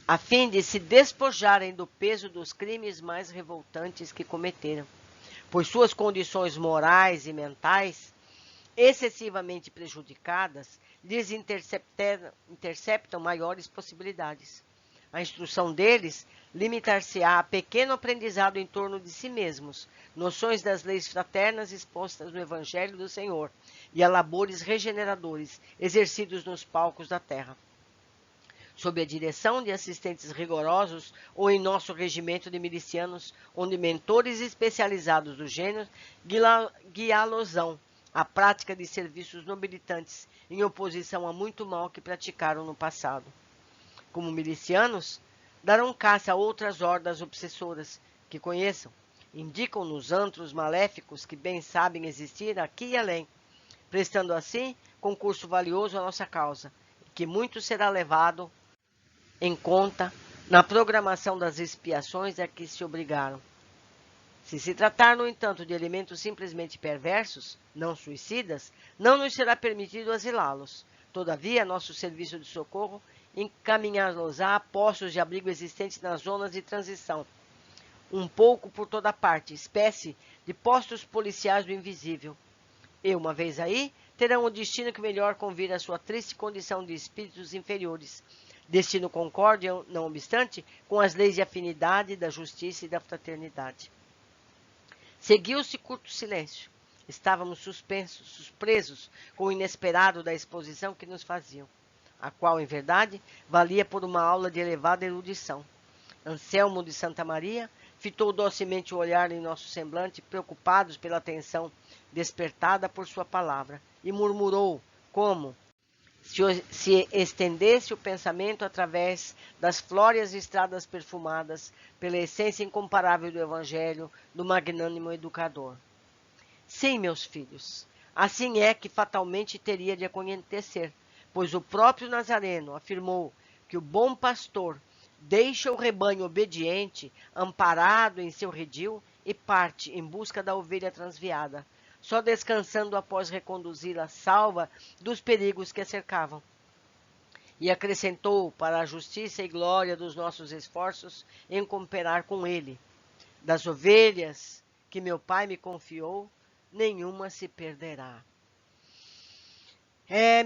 a fim de se despojarem do peso dos crimes mais revoltantes que cometeram, pois suas condições morais e mentais, excessivamente prejudicadas, lhes interceptam maiores possibilidades. A instrução deles limitar-se-á a pequeno aprendizado em torno de si mesmos, noções das leis fraternas expostas no Evangelho do Senhor e a labores regeneradores exercidos nos palcos da terra. sob a direção de assistentes rigorosos ou em nosso regimento de milicianos, onde mentores especializados do gênero guiá-los-ão à prática de serviços nobilitantes, em oposição a muito mal que praticaram no passado. Como milicianos, darão caça a outras hordas obsessoras que conheçam, indicam nos antros maléficos que bem sabem existir aqui e além, prestando assim concurso valioso à nossa causa, que muito será levado em conta na programação das expiações a que se obrigaram. Se se tratar, no entanto, de elementos simplesmente perversos, não suicidas, não nos será permitido asilá-los. Todavia, nosso serviço de socorro encaminhá-los a postos de abrigo existentes nas zonas de transição, um pouco por toda parte, espécie de postos policiais do invisível. E, uma vez aí, terão o destino que melhor convir à sua triste condição de espíritos inferiores. Destino concorde, não obstante, com as leis de afinidade, da justiça e da fraternidade. Seguiu-se curto silêncio. Estávamos suspensos, surpresos com o inesperado da exposição que nos faziam, a qual, em verdade, valia por uma aula de elevada erudição. Anselmo de Santa Maria fitou docemente o olhar em nosso semblante, preocupados pela atenção despertada por sua palavra, e murmurou como se estendesse o pensamento através das flóreas estradas perfumadas pela essência incomparável do Evangelho do magnânimo educador. Sim, meus filhos, assim é que fatalmente teria de acontecer, pois o próprio Nazareno afirmou que o bom pastor deixa o rebanho obediente, amparado em seu redil, e parte em busca da ovelha transviada, só descansando após reconduzi-la salva dos perigos que a cercavam. E acrescentou, para a justiça e glória dos nossos esforços em cooperar com ele: das ovelhas que meu Pai me confiou, nenhuma se perderá.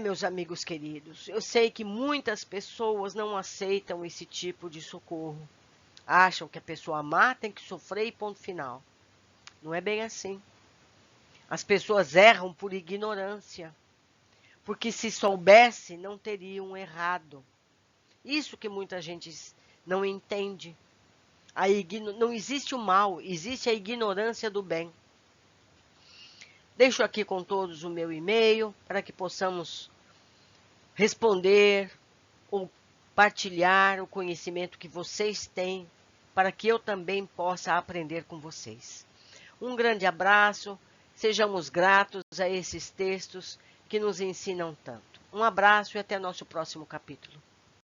Meus amigos queridos, eu sei que muitas pessoas não aceitam esse tipo de socorro. Acham que a pessoa má tem que sofrer e ponto final. Não é bem assim. As pessoas erram por ignorância, porque se soubesse, não teriam errado. Isso que muita gente não entende. Não existe o mal, existe a ignorância do bem. Deixo aqui com todos o meu e-mail para que possamos responder ou partilhar o conhecimento que vocês têm, para que eu também possa aprender com vocês. Um grande abraço, sejamos gratos a esses textos que nos ensinam tanto. Um abraço e até nosso próximo capítulo.